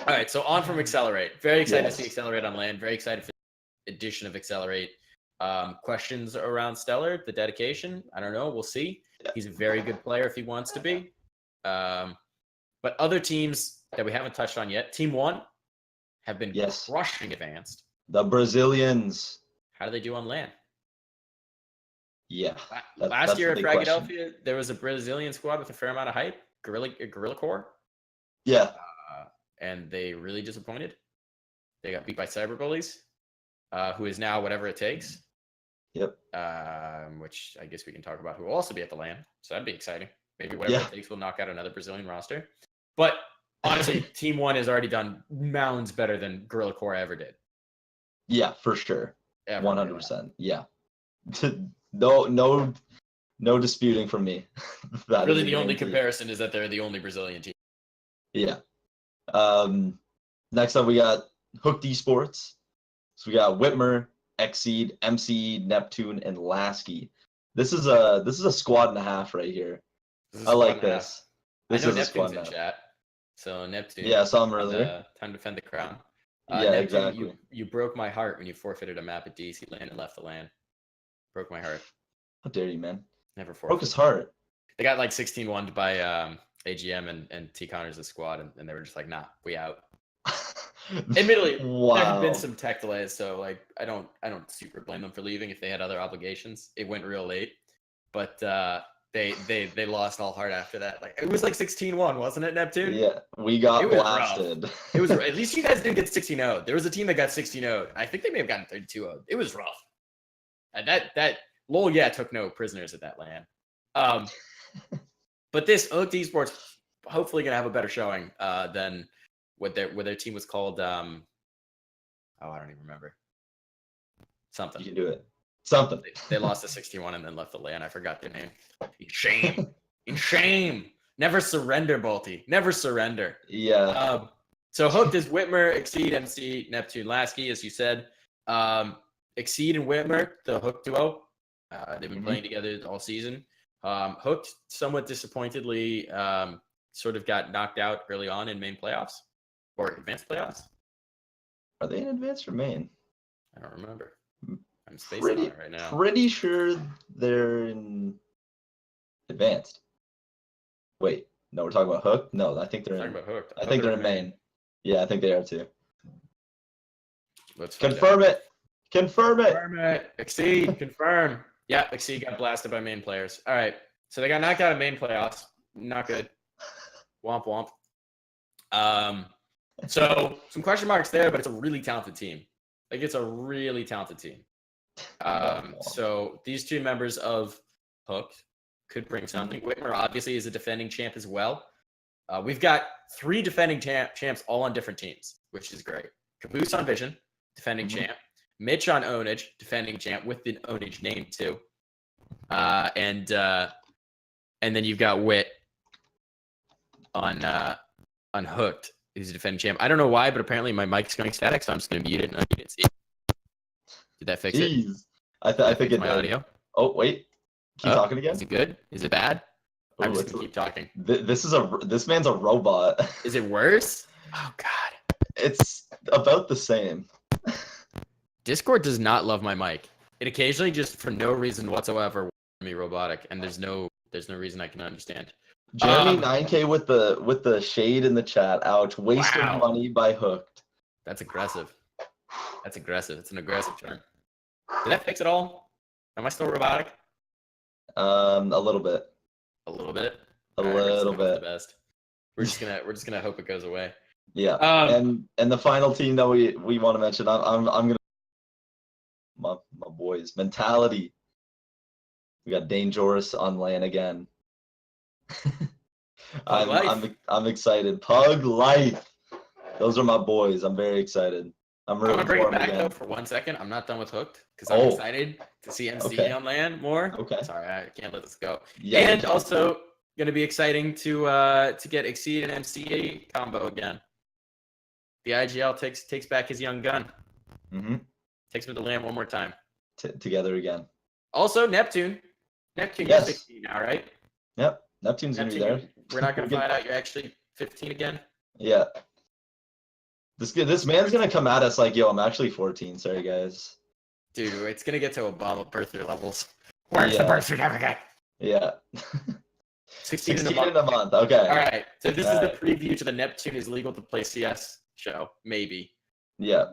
All right, so on from Accelerate. Very excited to see Accelerate on land. Very excited for the addition of Accelerate. Questions around Stellar, the dedication? I don't know. We'll see. He's a very good player if he wants to be. But other teams that we haven't touched on yet, Team 1 have been crushing Advanced. The Brazilians. How do they do on land? Yeah. Last year at FRAGADELPHIA, there was a Brazilian squad with a fair amount of hype. Gorilla Core. Yeah. And they really disappointed. They got beat by Cyberbullies, who is now Whatever It Takes. Yep. Which I guess we can talk about, who will also be at the LAN. So that'd be exciting. Maybe Whatever It Takes will knock out another Brazilian roster. But honestly, Team 1 has already done mounds better than Gorilla Core ever did. Yeah, for sure. 100%. Yeah. No disputing from me. That Really, is a the only dream team. comparison is that they're the only Brazilian team. Yeah. Next up, we got Hooked Esports. So we got Whitmer, Exceed, MC, Neptune, and Lasky. This is a squad and a half right here. I like this. This I know is a squad Neptune's and a in half. chat. So Neptune. Yeah, I saw him earlier. Time to defend the crown. Yeah, Neptune, exactly. you broke my heart when you forfeited a map at DC land and left the land. Broke my heart. How dare you, man? Never Broke forfeited. his heart. They got like 16-1 by AGM and T Connors' squad, and they were just like, nah, we out. Admittedly, there had been some tech delays, so like I don't super blame them for leaving if they had other obligations. It went real late, but they lost all heart after that. Like it was like 16-1, wasn't it, Neptune? Yeah, we got blasted. It was at least you guys didn't get 16-0. There was a team that got 16-0. I think they may have gotten 32-0. It was rough. And that LOL took no prisoners at that land. But this Hooked Esports hopefully gonna have a better showing than what their team was called. I don't even remember. Something. You can do it. Something. They lost to 61 and then left the land. I forgot their name. Shame. In shame. Never surrender, Balti. Never surrender. Yeah. So Hooked is Whitmer, Exceed, MC, Neptune, Lasky, as you said. Exceed and Whitmer, the Hooked duo. They've been playing together all season. Hooked, somewhat disappointedly, sort of got knocked out early on in main playoffs or advanced playoffs. Are they in advanced or main? I don't remember. I'm spacing on it right now. Pretty sure they're in advanced. Wait, no, we're talking about Hooked? No, I think they're talking about Hooked. I think they're in main. Yeah, I think they are too. Let's confirm it. Confirm it. Confirm it. Exceed. Confirm. Yeah, Exceed got blasted by main players. All right. So they got knocked out of main playoffs. Not good. Womp womp. So some question marks there, but it's a really talented team. Like it's a really talented team. So these two members of Hooked could bring something. Whitmer obviously is a defending champ as well. We've got 3 defending champs all on different teams, which is great. Caboose on Vision, defending champ. Mitch on Ownage, defending champ with the Ownage name too. And then you've got Wit on Hooked, who's a defending champ. I don't know why, but apparently my mic's going static, so I'm just gonna mute it and unmute it. See? Did that fix it? I think it my did. Audio. Oh wait, keep talking again. Is it good? Is it bad? Ooh, I'm just gonna keep talking. This man's a robot. Is it worse? Oh God. It's about the same. Discord does not love my mic. It occasionally just for no reason whatsoever me robotic, and there's no reason I can understand. Jeremy 9K with the shade in the chat. Ouch. Wasted money by Hooked. That's aggressive. That's aggressive. It's an aggressive term. Did that fix it all? Am I still robotic? A little bit. A little bit. A little bit. The best. We're just gonna hope it goes away. Yeah. And the final team that we want to mention, I'm gonna my boys Mentality. We got Dangerous on LAN again. I'm excited. Pug Life. Those are my boys. I'm very excited. I'm gonna bring it back though for 1 second. I'm not done with Hooked because I'm excited to see MC on LAN more. Okay. Sorry, I can't let this go. Yeah, and also gonna be exciting to get Exceed and MC combo again. The IGL takes back his young gun. Takes him to LAN one more time. Together again. Also, Neptune. Neptune, you're 16 now, right? Yep. Neptune's gonna be there. We're not gonna find out you're actually 15 again. Yeah. This man's gonna come at us like, yo, I'm actually 14. Sorry, guys. Dude, it's gonna get to Obama birthday levels. Where's the birth certificate? Yeah. 16 in a month. Okay. All right. So this is the preview to the Neptune is legal to play CS show. Maybe. Yeah.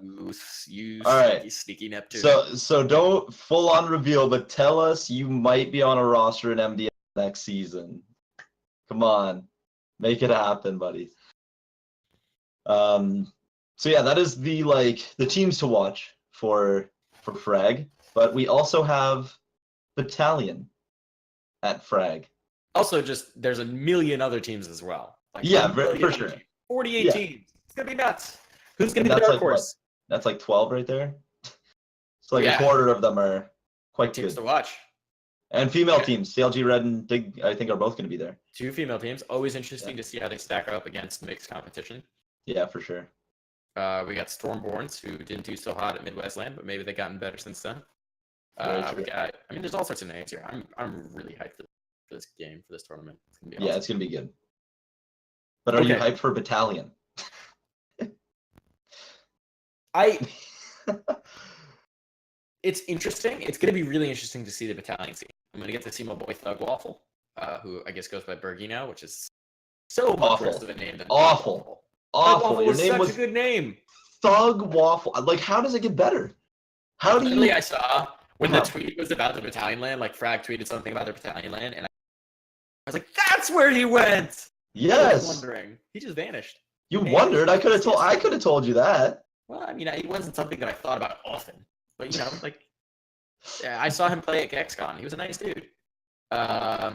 You all right. sneaky Neptune. So don't full on reveal, but tell us you might be on a roster in MDS next season. Come on, make it happen, buddy. So yeah, that is the teams to watch for Frag, but we also have Battalion at Frag. Also, just there's a million other teams as well. Yeah, for sure. 48 teams. It's gonna be nuts. Who's gonna be the dark horse? That's like 12 right there. So a quarter of them are quite Teams good. to watch. And female Yeah. teams, CLG Red and Dig, I think are both going to be there. 2 female teams. Always interesting to see how they stack up against mixed competition. Yeah, for sure. We got Stormborns, who didn't do so hot at Midwest Land, but maybe they've gotten better since then. We got, I mean, there's all sorts of names here. I'm really hyped for this game, for this tournament. It's gonna be awesome. Yeah, it's going to be good. But are you hyped for Battalion? It's interesting. It's going to be really interesting to see the Battalion scene. I'm going to get to see my boy Thug Waffle, who I guess goes by Bergie now, which is so much worse of a name than Awful. Waffle Your was name such was a good name. Thug Waffle. Like, how does it get better? How do you? I saw when the tweet was about the Battalion land, like Frag tweeted something about the Battalion land, and I was like, "That's where he went." Yes. I was wondering. He just vanished. You wondered. I could have told you that. Well, I mean, it wasn't something that I thought about often, but you know, like, yeah, I saw him play at XCon. He was a nice dude. I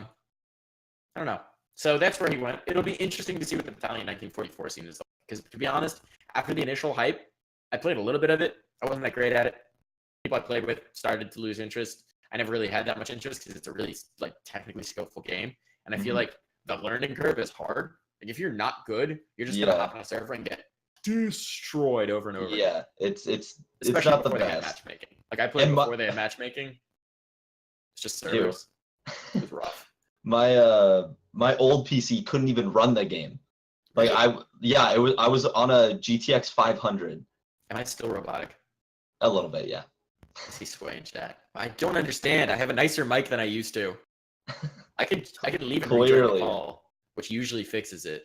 don't know. So that's where he went. It'll be interesting to see what the Battalion 1944 scene is like. Because to be honest, after the initial hype, I played a little bit of it. I wasn't that great at it. People I played with started to lose interest. I never really had that much interest because it's a really like technically skillful game, and I feel like the learning curve is hard. Like if you're not good, you're just gonna hop on a server and get destroyed over and over. Yeah, it's especially not the before they had best. matchmaking. Like I played before they had matchmaking. It's just servers. It was rough. My old PC couldn't even run the game. Like I was on a GTX 500. Am I still robotic? A little bit, yeah. Is he swaying chat? I don't understand. I have a nicer mic than I used to. I could leave and rejoin the call, which usually fixes it.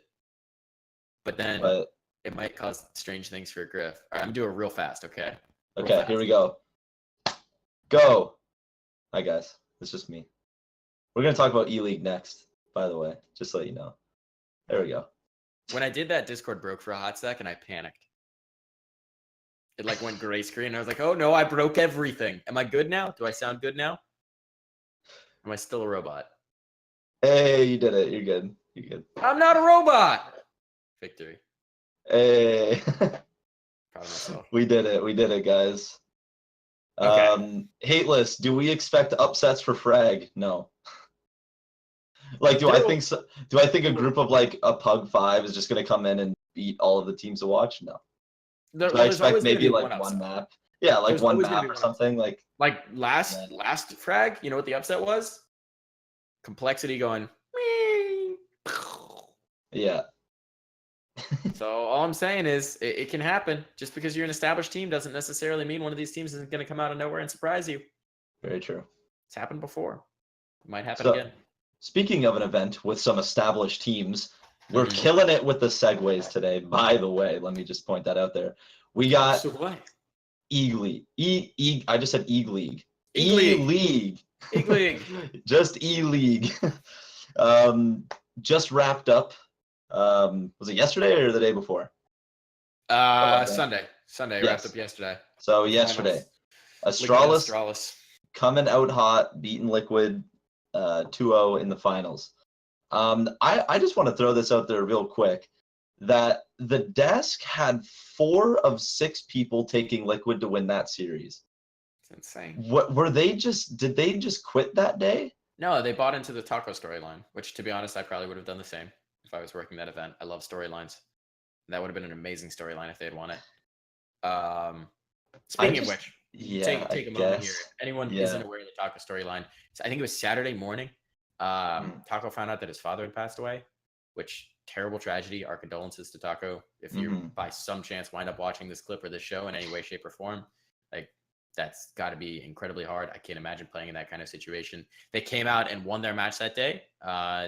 But then it might cause strange things for Griff. All right, I'm doing it real fast, okay? Okay, here we go. Go. Hi guys, it's just me. We're gonna talk about E-League next, by the way, just so you know. There we go. When I did that, Discord broke for a hot sec and I panicked. It like went gray screen. And I was like, oh no, I broke everything. Am I good now? Do I sound good now? Am I still a robot? Hey, you did it. You're good. You're good. I'm not a robot. Victory. Hey. Proud of myself. We did it. We did it, guys. Okay. Hateless, do we expect upsets for Frag? No. Like, do I think a group of like a Pug 5 is just gonna come in and beat all of the teams to watch? No. Do I expect maybe like one map? Yeah, like one map or something. Like last Frag, you know what the upset was? Complexity going. Yeah. So all I'm saying is it can happen. Just because you're an established team doesn't necessarily mean one of these teams isn't going to come out of nowhere and surprise you. Very true. It's happened before. It might happen again. Speaking of an event with some established teams, we're killing it with the segues today. By the way, let me just point that out there. We got E-League. I just said E-League. E-League. E-League. Just E-League. Just wrapped up. Was it yesterday or the day before? Sunday. Yes. Wrapped up yesterday. So yesterday, Astralis coming out hot, beating Liquid 2-0 in the finals. I just want to throw this out there real quick that the desk had 4 of 6 people taking Liquid to win that series. It's insane. What were they did they just quit that day? No, they bought into the Taco storyline, which to be honest, I probably would have done the same if I was working that event. I love storylines. That would have been an amazing storyline if they had won it. Speaking of which, take a moment here. If anyone isn't aware of the Taco storyline, I think it was Saturday morning. Taco found out that his father had passed away, which terrible tragedy. Our condolences to Taco. If you by some chance wind up watching this clip or this show in any way, shape, or form, like that's got to be incredibly hard. I can't imagine playing in that kind of situation. They came out and won their match that day.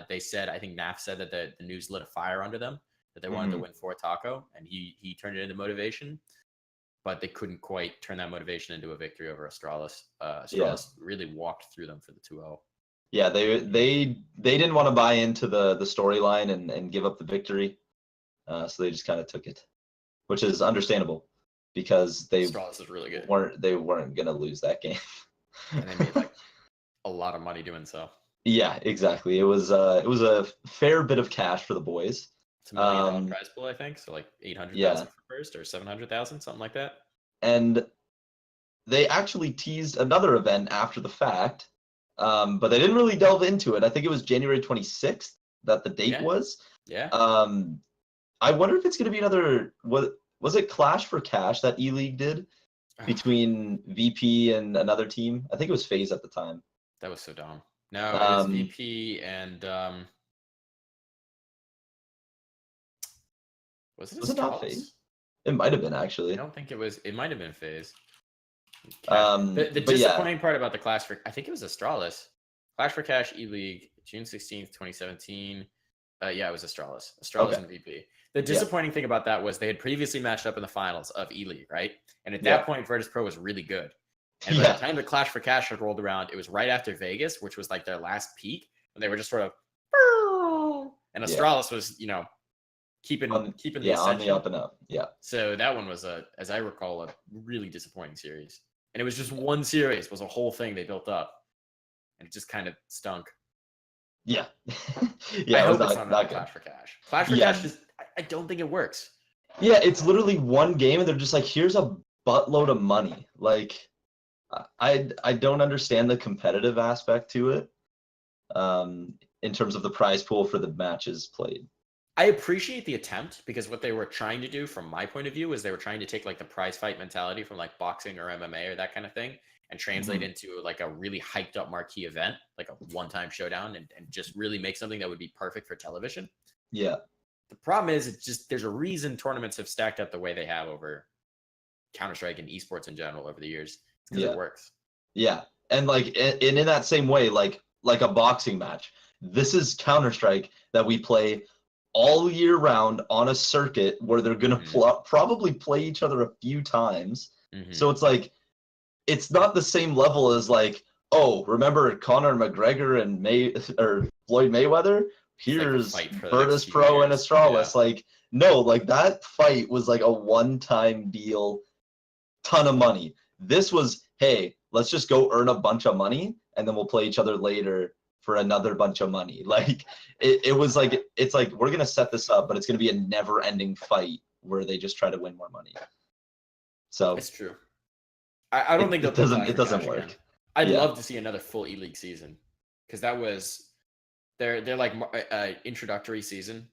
They said, I think NAF said that the news lit a fire under them, that they wanted to win for Taco, and he turned it into motivation. But they couldn't quite turn that motivation into a victory over Astralis. Astralis really walked through them for the 2-0. Yeah, they didn't want to buy into the storyline and give up the victory, so they just kind of took it, which is understandable because Astralis is really good. They weren't gonna lose that game, and they made like a lot of money doing so. Yeah, exactly. It was a fair bit of cash for the boys. It's $1 million prize pool, I think. So like 800,000 for first or 700,000, something like that. And they actually teased another event after the fact, but they didn't really delve into it. I think it was January 26th that the date was. Yeah. I wonder if it's going to be another. Was it Clash for Cash that E-League did between VP and another team? I think it was FaZe at the time. That was so dumb. No, it was VP and was it Was it not Astralis? FaZe? It might have been actually. I don't think it was. It might have been FaZe. The disappointing part about the Clash for, I think it was Astralis. Clash for Cash E-League, June 16th, 2017. Yeah, it was Astralis. Astralis and VP. The disappointing thing about that was they had previously matched up in the finals of E-League, right? And at that point, Virtus Pro was really good. And by the time the Clash for Cash had rolled around, it was right after Vegas, which was like their last peak, when they were just sort of, and Astralis was, keeping the ascension. On the up and up. Yeah. So that one was as I recall, a really disappointing series. And it was just one series, was a whole thing they built up. And it just kind of stunk. Yeah. I hope it's not Clash for Cash. Clash for Cash just, I don't think it works. Yeah, it's literally one game and they're just like, here's a buttload of money. Like, I don't understand the competitive aspect to it in terms of the prize pool for the matches played. I appreciate the attempt, because what they were trying to do from my point of view is they were trying to take like the prize fight mentality from like boxing or MMA or that kind of thing and translate into like a really hyped up marquee event, like a one-time showdown, and just really make something that would be perfect for television. Yeah. The problem is, it's just, there's a reason tournaments have stacked up the way they have over Counter-Strike and esports in general over the years. It's because it works. Yeah. And like, in that same way, like a boxing match, this is Counter-Strike that we play all year round on a circuit where they're going to probably play each other a few times. So it's like, it's not the same level as like, oh, remember Conor McGregor and Floyd Mayweather? Here's like Virtus Pro and Astralis. Like, no, like that fight was like a one-time deal, ton of money. This was, hey, let's just go earn a bunch of money and then we'll play each other later for another bunch of money. Like, it was like, it's like, we're going to set this up, but it's going to be a never-ending fight where they just try to win more money. So it's true. I don't think it doesn't work. Again. I'd love to see another full E-League season, because that was their like introductory season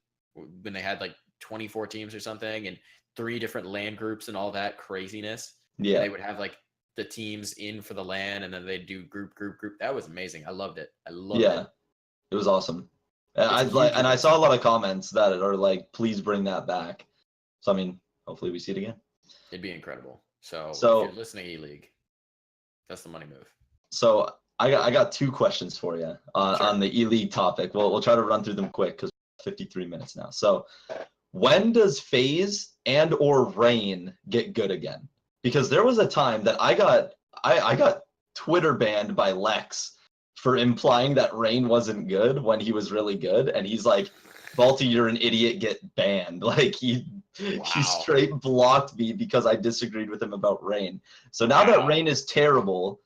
when they had like 24 teams or something and 3 different LAN groups and all that craziness. Yeah, and they would have like the teams in for the LAN and then they'd do group. That was amazing. I loved it. It was awesome. I saw a lot of comments that are like, please bring that back. So I mean, hopefully we see it again. It'd be incredible. So if you're listening, E-League, that's the money move. So I got 2 questions for you on the E-League topic. We'll try to run through them quick because 53 minutes now. So when does FaZe and or Rain get good again? Because there was a time that I got Twitter banned by Lex for implying that Rain wasn't good when he was really good, and he's like, Balti, you're an idiot, get banned. Like he straight blocked me because I disagreed with him about Rain. So now that Rain is terrible,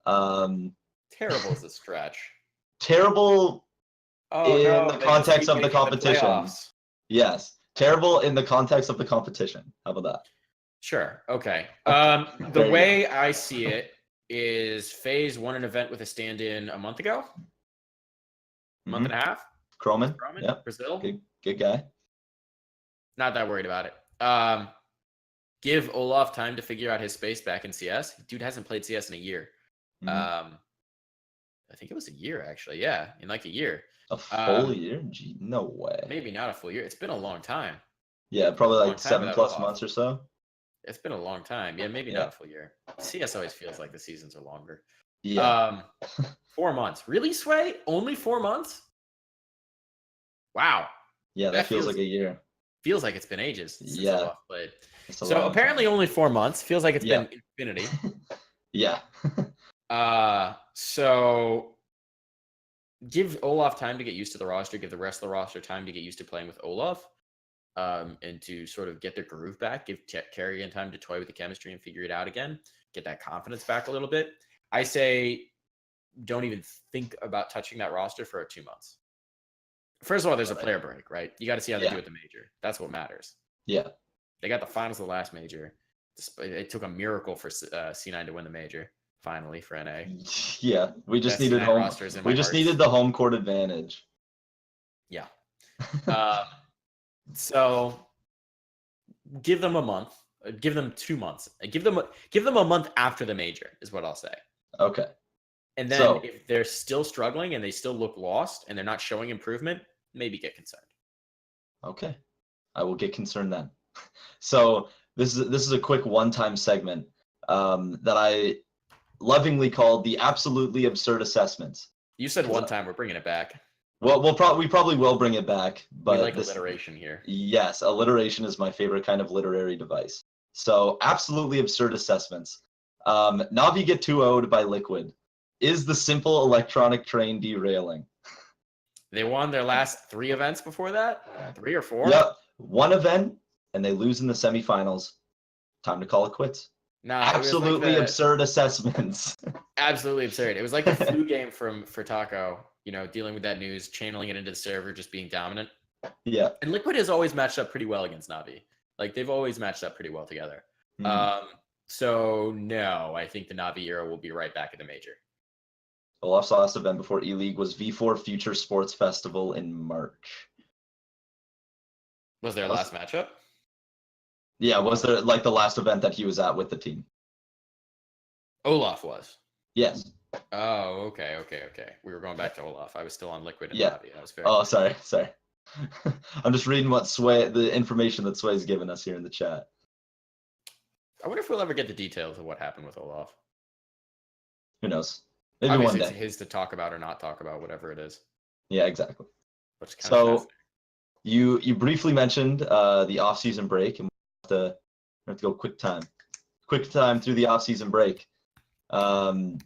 terrible is a stretch. Terrible in the context of the competition. Yes, terrible in the context of the competition. How about that? Sure. Okay. The way I see it is FaZe won an event with a stand-in a month ago. Month and a half. Croman. Yeah. Brazil. Good guy. Not that worried about it. Give Olaf time to figure out his space back in CS. Dude hasn't played CS in a year. I think it was a year, actually. Yeah, in like a year. A full year? Gee, no way. Maybe not a full year. It's been a long time. Yeah, probably like 7+ months or so. It's been a long time. Yeah, maybe not a full year. CS always feels like the seasons are longer. Yeah. 4 months. Really, Sway? Only 4 months? Wow. Yeah, that feels like a year. Feels like it's been ages since Olaf played. So apparently only 4 months. Feels like it's been infinity. Yeah. So give Olaf time to get used to the roster. Give the rest of the roster time to get used to playing with Olaf. And to sort of get their groove back. Give Carrigan time to toy with the chemistry and figure it out again. Get that confidence back a little bit. I say don't even think about touching that roster for 2 months. First of all, there's a player break, right? You got to see how they do at the major. That's what matters. Yeah. They got the finals of the last major. It took a miracle for C9 to win the major finally for NA. Yeah, we just Best needed C9 home. rosters in We my just hearts. needed the home court advantage. Yeah. So give them a month. Give them 2 months. Give them a month after the major is what I'll say. Okay. And then if they're still struggling and they still look lost and they're not showing improvement, maybe get concerned. Okay. I will get concerned then. So this is a quick one-time segment that I lovingly called the absolutely absurd assessments. You said one time, we're bringing it back. Well, we probably will bring it back, but we like alliteration here. Yes, alliteration is my favorite kind of literary device. So absolutely absurd assessments. Navi get 2-0'd by Liquid. Is the simple electronic train derailing? They won their last 3 events before that? 3 or 4? Yep. 1 event, and they lose in the semifinals. Time to call it quits. Nah, absolutely like absurd assessments. Absolutely absurd. It was like the flu game for Taco, dealing with that news, channeling it into the server, just being dominant. Yeah. And Liquid has always matched up pretty well against Navi. Like, they've always matched up pretty well together. So, no, I think the Navi era will be right back at the major. Olaf's last event before E-League was V4 Future Sports Festival in March. Was their last matchup? Yeah, was there like the last event that he was at with the team? Olaf was. Yes. Oh, okay. We were going back to Olaf. I was still on Liquid and Navi. I was very sorry. I'm just reading the information that Sway's given us here in the chat. I wonder if we'll ever get the details of what happened with Olaf. Who knows? Maybe Obviously, one day. It's his to talk about or not talk about, whatever it is. Yeah, exactly. Which kind of fascinating. You briefly mentioned the off-season break, and we have to go quick time through the off-season break. And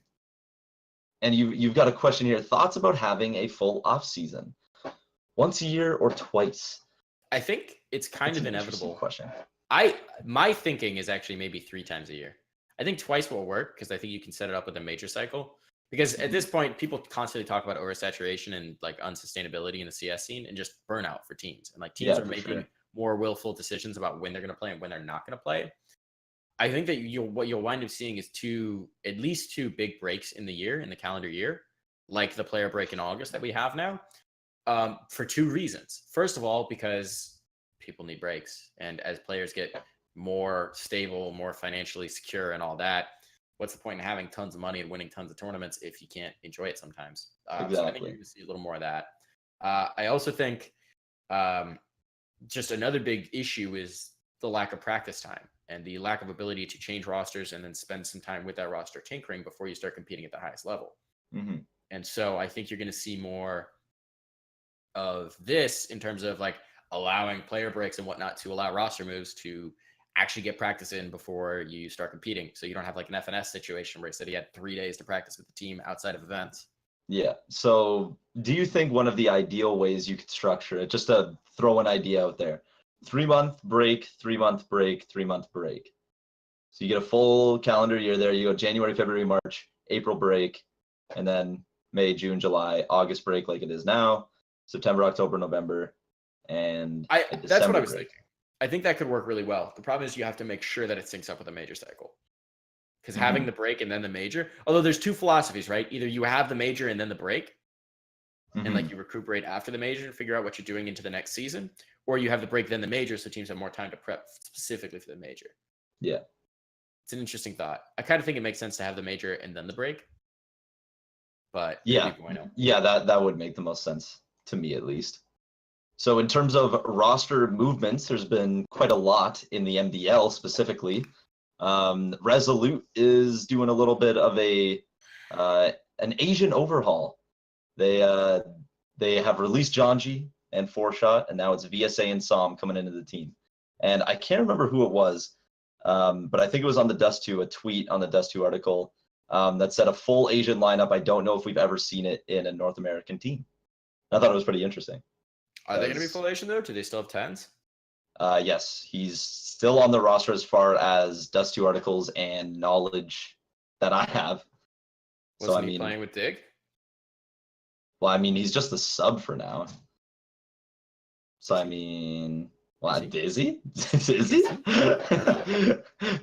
you've got a question here. Thoughts about having a full off-season, once a year or twice? I think it's kind of inevitable. Question. My thinking is actually maybe 3 times a year. I think twice will work because I think you can set it up with a major cycle. Because at this point, people constantly talk about oversaturation and like unsustainability in the CS scene and just burnout for teams. And like teams are making more willful decisions about when they're going to play and when they're not going to play. I think that what you'll wind up seeing is at least two big breaks in the calendar year, like the player break in August that we have now, for 2 reasons. First of all, because people need breaks, and as players get more stable, more financially secure, and all that, what's the point in having tons of money and winning tons of tournaments if you can't enjoy it sometimes? Exactly. So I think you're going to see a little more of that. I also think just another big issue is the lack of practice time and the lack of ability to change rosters and then spend some time with that roster tinkering before you start competing at the highest level. And so I think you're going to see more of this in terms of like allowing player breaks and whatnot to allow roster moves to actually get practice in before you start competing. So you don't have like an FNS situation where he said he had 3 days to practice with the team outside of events. Yeah. So do you think one of the ideal ways you could structure it, just to throw an idea out there, 3-month break, 3-month break, 3-month break. So you get a full calendar year there. You go January, February, March, April break, and then May, June, July, August break like it is now, September, October, November, and that's what I was thinking. I think that could work really well. The problem is you have to make sure that it syncs up with a major cycle. Because having the break and then the major, although there's 2 philosophies, right? Either you have the major and then the break, and like you recuperate after the major and figure out what you're doing into the next season, or you have the break then the major, so teams have more time to prep specifically for the major. Yeah. It's an interesting thought. I kind of think it makes sense to have the major and then the break. But yeah, that would make the most sense to me, at least. So in terms of roster movements, there's been quite a lot in the MDL specifically. Resolute is doing a little bit of an Asian overhaul. They have released Janji and 4Shot, and now it's VSA and Som coming into the team. And I can't remember who it was, but I think it was on the Dust 2, a tweet on the Dust 2 article that said a full Asian lineup. I don't know if we've ever seen it in a North American team. I thought it was pretty interesting. Are they going to be full Asian though? Do they still have 10s? Yes, he's still on the roster as far as Dust 2 articles and knowledge that I have. Wasn't he playing with Dig? Well, I mean, he's just the sub for now. So, I mean, What, is he? Is he?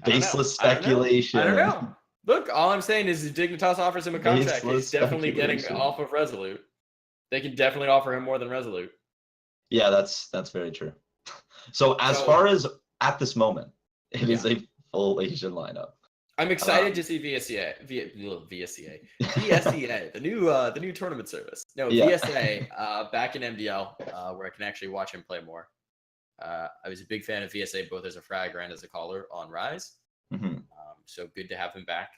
Baseless speculation. I don't know. Look, all I'm saying is Dignitas offers him a contract. He's definitely getting off of Resolute. They can definitely offer him more than Resolute. Yeah, that's very true. So as far as at this moment, it is a full Asian lineup. I'm excited to see VSCA, the new tournament service. No, VSA back in MDL, where I can actually watch him play more. I was a big fan of VSA both as a fragger and as a caller on Rise. So good to have him back.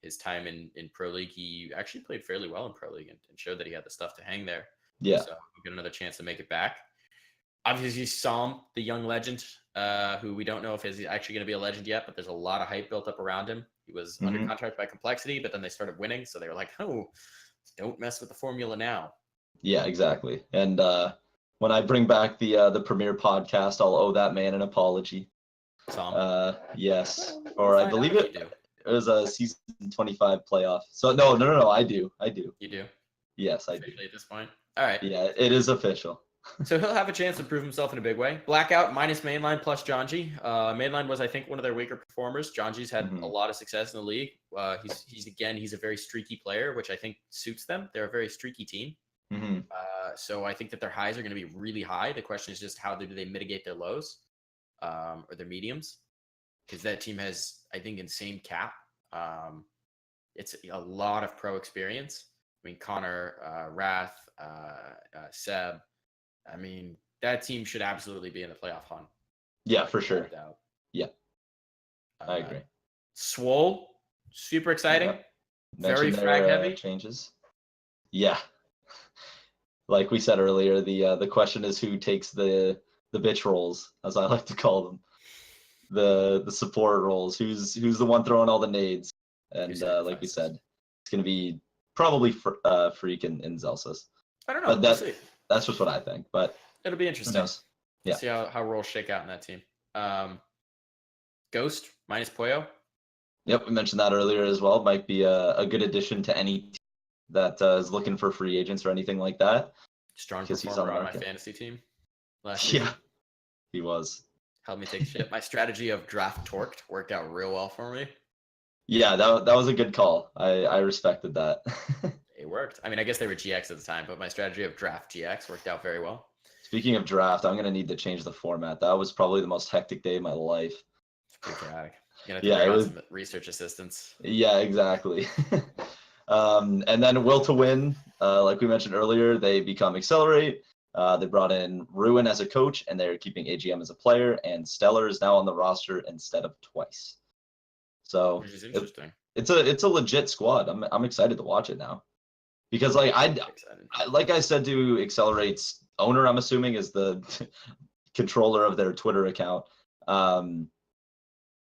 His time in Pro League, he actually played fairly well in Pro League and showed that he had the stuff to hang there. Yeah. So we'll get another chance to make it back. Obviously, Som, the young legend, who we don't know if he's actually going to be a legend yet, but there's a lot of hype built up around him. He was under contract by Complexity, but then they started winning, so they were like, "Oh, don't mess with the formula now." Yeah, exactly. And when I bring back the premiere podcast, I'll owe that man an apology. Som? Yes, or I believe it was a season 25 playoff. So no, I do. You do? Yes, I do. At this point, all right. Yeah, it is official. So he'll have a chance to prove himself in a big way. Blackout minus mainline plus Janji. Mainline was, I think, one of their weaker performers. Janji's had a lot of success in the league. He's a very streaky player, which I think suits them. They're a very streaky team. So I think that their highs are going to be really high. The question is just how do they mitigate their lows or their mediums? Because that team has, I think, insane cap. It's a lot of pro experience. I mean, Connor, Wrath, Seb. I mean, that team should absolutely be in the playoff hunt. Yeah, for sure. Yeah, I agree. Swole, super exciting. Very frag heavy. Changes. Yeah. Like we said earlier, the question is who takes the bitch roles, as I like to call them. The support roles. Who's the one throwing all the nades? And like we said, it's gonna be probably Freak and Zelsis. I don't know. But we'll see. That's just what I think, but it'll be interesting. Yeah. See how roles shake out in that team. Ghost minus Poyo. Yep, we mentioned that earlier as well. Might be a good addition to any team that is looking for free agents or anything like that. Strong performer on my fantasy team last year. Yeah, he was. Helped me take shit. My strategy of draft torqued worked out real well for me. Yeah, that was a good call. I respected that. It worked. I mean, I guess they were GX at the time, but my strategy of draft GX worked out very well. Speaking of draft, I'm going to need to change the format. That was probably the most hectic day of my life. It's pretty dramatic. It was some research assistance. Yeah, exactly. And then Will to Win, like we mentioned earlier, they become Accelerate. They brought in Ruin as a coach, and they're keeping AGM as a player, and Stellar is now on the roster instead of twice. So which is interesting. It's a legit squad. I'm excited to watch it now. Because like I said to Accelerate's owner, I'm assuming is the controller of their Twitter account.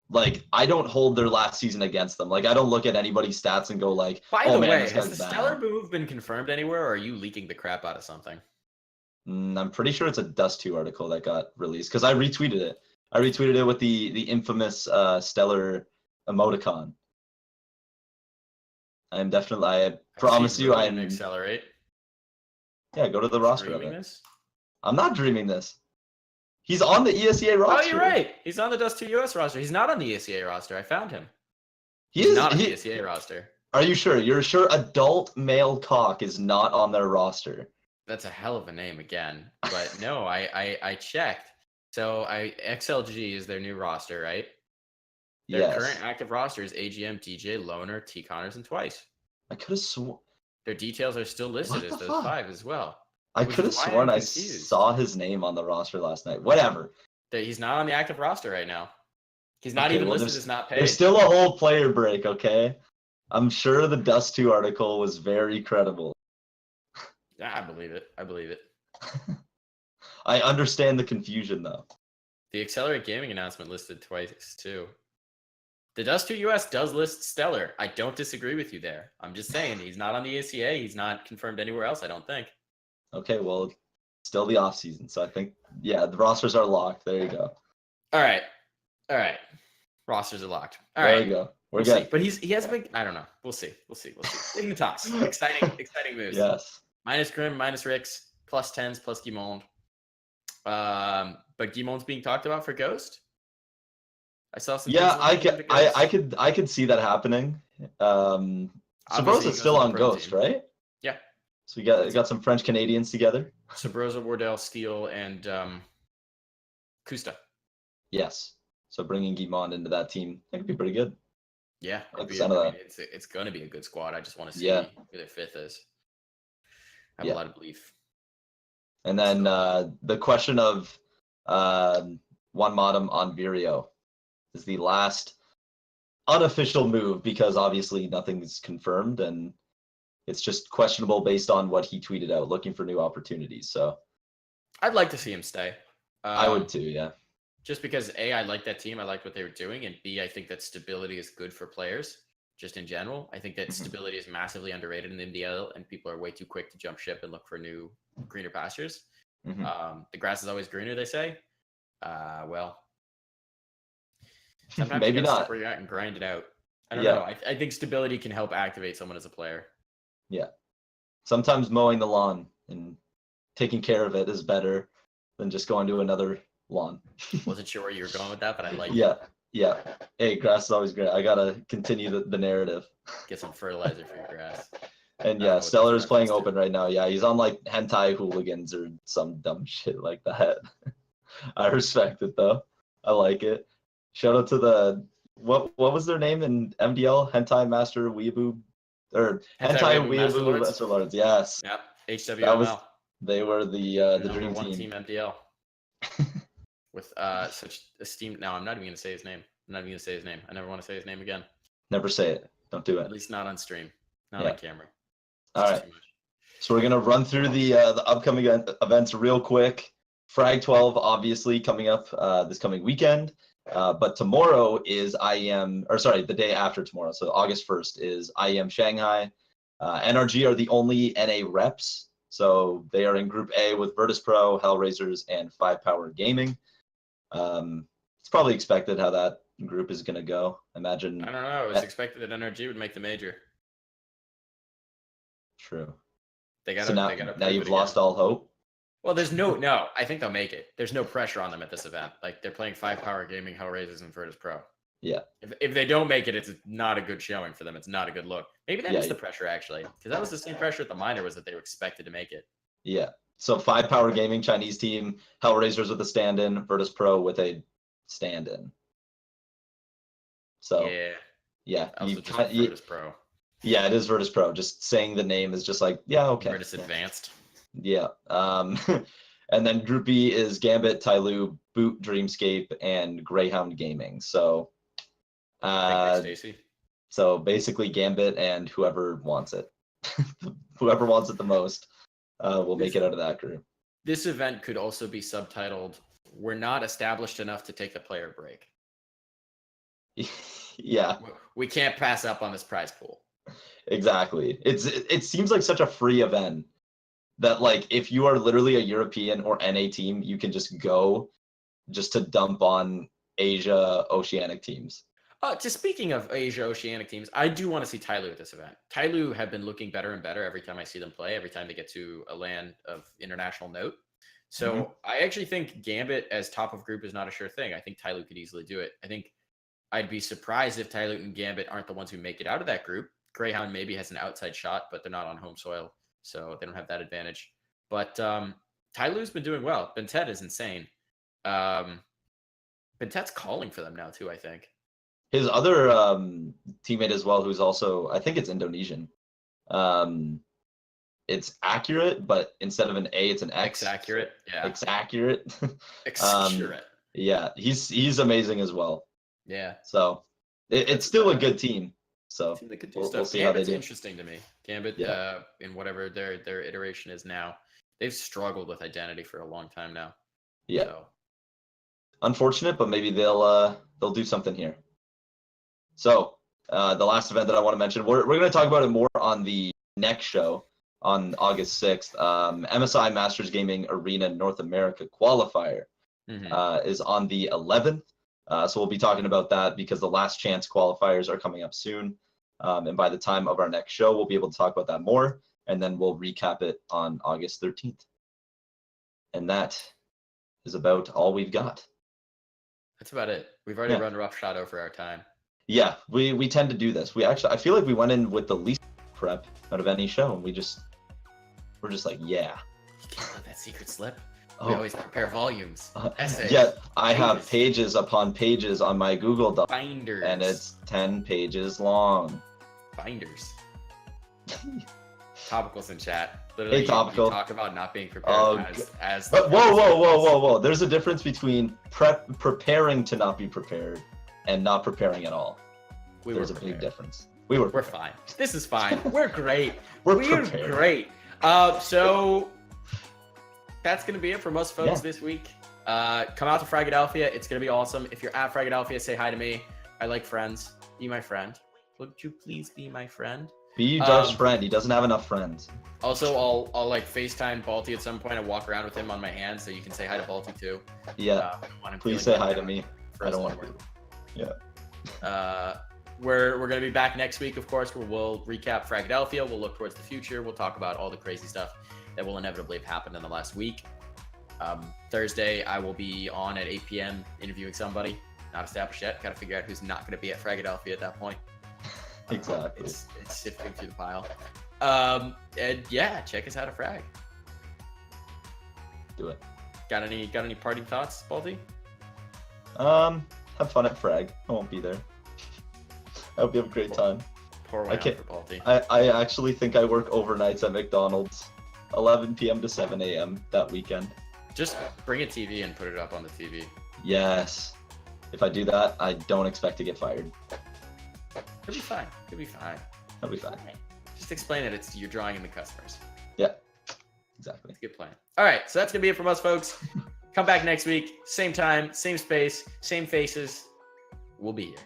Like I don't hold their last season against them. Like I don't look at anybody's stats and go like, by the way, has the Stellar move been confirmed anywhere, or are you leaking the crap out of something? I'm pretty sure it's a Dust 2 article that got released because I retweeted it. I retweeted it with the infamous Stellar emoticon. I promise you, I'm Accelerate. Yeah, go to the roster of it. I'm not dreaming this. He's on the ESEA roster. Oh, you're right. He's on the Dust 2 US roster. He's not on the ESEA roster. I found him. He's not on the ESEA roster. Are you sure? You're sure adult male cock is not on their roster? That's a hell of a name again. But no, I checked. So XLG is their new roster, right? Their current active roster is AGM, DJ, Loner, T Connors, and Twice. I could have sworn their details are still listed as those 5 as well. I could have sworn I saw his name on the roster last night. Whatever. He's not on the active roster right now. He's not even listed as not paid. There's still a whole player break, okay? I'm sure the Dust 2 article was very credible. Yeah, I believe it. I understand the confusion, though. The Accelerate Gaming announcement listed Twice, too. The Dust 2 US does list Stellar. I don't disagree with you there. I'm just saying he's not on the ACA. He's not confirmed anywhere else, I don't think. Okay, well, still the off season, so I think the rosters are locked. There you go. All right. Rosters are locked. All there right. you go. We're good. See. But he has been. I don't know. We'll see. Dignitas. exciting moves. Yes. Minus Grim, minus Rix, plus 10s, plus Guimond. But Guimon's being talked about for Ghost. I saw some. Yeah, things I could see that happening. Obviously, he Sabrosa's goes still to the on pro Ghost, team. right? Yeah. So we got some French Canadians together. Sabrosa, Wardell, Steele, and Kusta. Yes. So bringing Guimond into that team, that could be pretty good. Yeah, it's going to be a good squad. I just want to see who their fifth is. I have a lot of belief. And then the question of One Modem on Vireo is the last unofficial move, because obviously nothing's confirmed and it's just questionable based on what he tweeted out, looking for new opportunities. So I'd like to see him stay. I would too, yeah. Just because A, I like that team, I like what they were doing, and B, I think that stability is good for players, just in general. I think that stability is massively underrated in the MDL, and people are way too quick to jump ship and look for new, greener pastures. The grass is always greener, they say. Well, sometimes maybe you gotta not. stick where you're at and grind it out. I don't know. I think stability can help activate someone as a player. Yeah. Sometimes mowing the lawn and taking care of it is better than just going to another lawn. Wasn't sure where you were going with that, but I like it. Yeah. Hey, grass is always great. I gotta continue the narrative. Get some fertilizer for your grass. And yeah, Stellar is playing open right now. Yeah, he's on like Hentai Hooligans or some dumb shit like that. I respect it though. I like it. Shout out to the what was their name in MDL? Hentai Master Weeaboo or Hentai Weeaboo Master Lords. Yes. Yep. HWML. They were the dream team. Team MDL. With such esteemed. Now I'm not even gonna say his name. I never want to say his name again. Never say it. Don't do it. At least not on stream. Not on camera. All right. So we're gonna run through the upcoming events real quick. Frag 12 obviously coming up this coming weekend. But tomorrow is the day after tomorrow. So August 1st is IEM Shanghai. NRG are the only NA reps. So they are in Group A with Virtus Pro, Hellraisers, and 5 Power Gaming. It's probably expected how that group is going to go. Imagine. I don't know. It was expected that NRG would make the major. True. Now you've lost all hope. Well, there's no. I think they'll make it. There's no pressure on them at this event. Like they're playing 5 Power Gaming, Hellraisers, and Virtus Pro. Yeah. If they don't make it, it's not a good showing for them. It's not a good look. Maybe that is the pressure actually, because that was the same pressure at the minor, was that they were expected to make it. Yeah. So 5 Power Gaming Chinese team, Hellraisers with a stand-in, Virtus Pro with a stand-in. So yeah, Virtus Pro. Yeah, it is Virtus Pro. Just saying the name is just like, yeah, okay. Virtus Advanced. Yeah. And then Group B is Gambit, Tyloo, Boot, Dreamscape, and Greyhound Gaming. So so basically Gambit and whoever wants it. Whoever wants it the most will make it out of that group. This event could also be subtitled, "We're not established enough to take the player break." Yeah. We can't pass up on this prize pool. Exactly. It seems like such a free event that, like, if you are literally a European or NA team, you can just go just to dump on Asia Oceanic teams. Just speaking of Asia Oceanic teams, I do want to see Tyloo at this event. Tyloo have been looking better and better every time I see them play, every time they get to a land of international note. So I actually think Gambit as top of group is not a sure thing. I think Tyloo could easily do it. I think I'd be surprised if Tyloo and Gambit aren't the ones who make it out of that group. Greyhound maybe has an outside shot, but they're not on home soil, so they don't have that advantage. But Tyloo's been doing well. Bentet is insane. Bentet's calling for them now too, I think. His other teammate as well, who's also, I think it's Indonesian. It's Accurate, but instead of an A, it's an X. Accurate, yeah. Accurate. Accurate. Yeah, he's amazing as well. Yeah. So it's still a good team. So we'll see how they do. Interesting to me. Gambit, in whatever their iteration is now, they've struggled with identity for a long time now. Yeah. So. Unfortunate, but maybe they'll do something here. So the last event that I want to mention, we're going to talk about it more on the next show on August 6th. MSI Masters Gaming Arena North America Qualifier is on the 11th. So we'll be talking about that because the last chance qualifiers are coming up soon. And by the time of our next show, we'll be able to talk about that more. And then we'll recap it on August 13th. And that is about all we've got. That's about it. We've already run roughshod over our time. Yeah, we tend to do this. I feel like we went in with the least prep out of any show, and we're just like, yeah. You can't let that secret slip. Oh. We always prepare volumes, essays. Yeah, I have pages upon pages on my Google Doc. Binders. And it's 10 pages long. Binders. Topicals in chat. Literally, Hey, Topical. You talk about not being prepared as But whoa. There's a difference between preparing to not be prepared and not preparing at all. There's a big difference. We're fine. This is fine. We're great. We're great. So that's gonna be it for most folks this week. Come out to FRAGADELPHIA. It's gonna be awesome. If you're at FRAGADELPHIA, say hi to me. I like friends. Be my friend. Would you please be my friend? Be Josh's friend. He doesn't have enough friends. Also, I'll like FaceTime Balti at some point and walk around with him on my hand, so you can say hi to Balti too. Yeah. Please say hi to me. I don't want to. Yeah. We're gonna be back next week, of course, where we'll recap FRAGADELPHIA. We'll look towards the future. We'll talk about all the crazy stuff that will inevitably have happened in the last week. Thursday, I will be on at 8 p.m. interviewing somebody. Not established yet. Got to figure out who's not going to be at FRAGADELPHIA at that point. Exactly. It's sifting through the pile. And yeah, check us out at Frag. Do it. Got any parting thoughts, Balti? Have fun at Frag. I won't be there. I hope you have a great time. Pour one out for Balti. I actually think I work overnights at McDonald's, 11 p.m. to 7 a.m. that weekend. Just bring a TV and put it up on the TV. Yes. If I do that, I don't expect to get fired. Could be fine. Could be fine. That'll be fine. Just explain that you're drawing in the customers. Yeah. Exactly. That's a good plan. All right, so that's gonna be it from us, folks. Come back next week, same time, same space, same faces. We'll be here.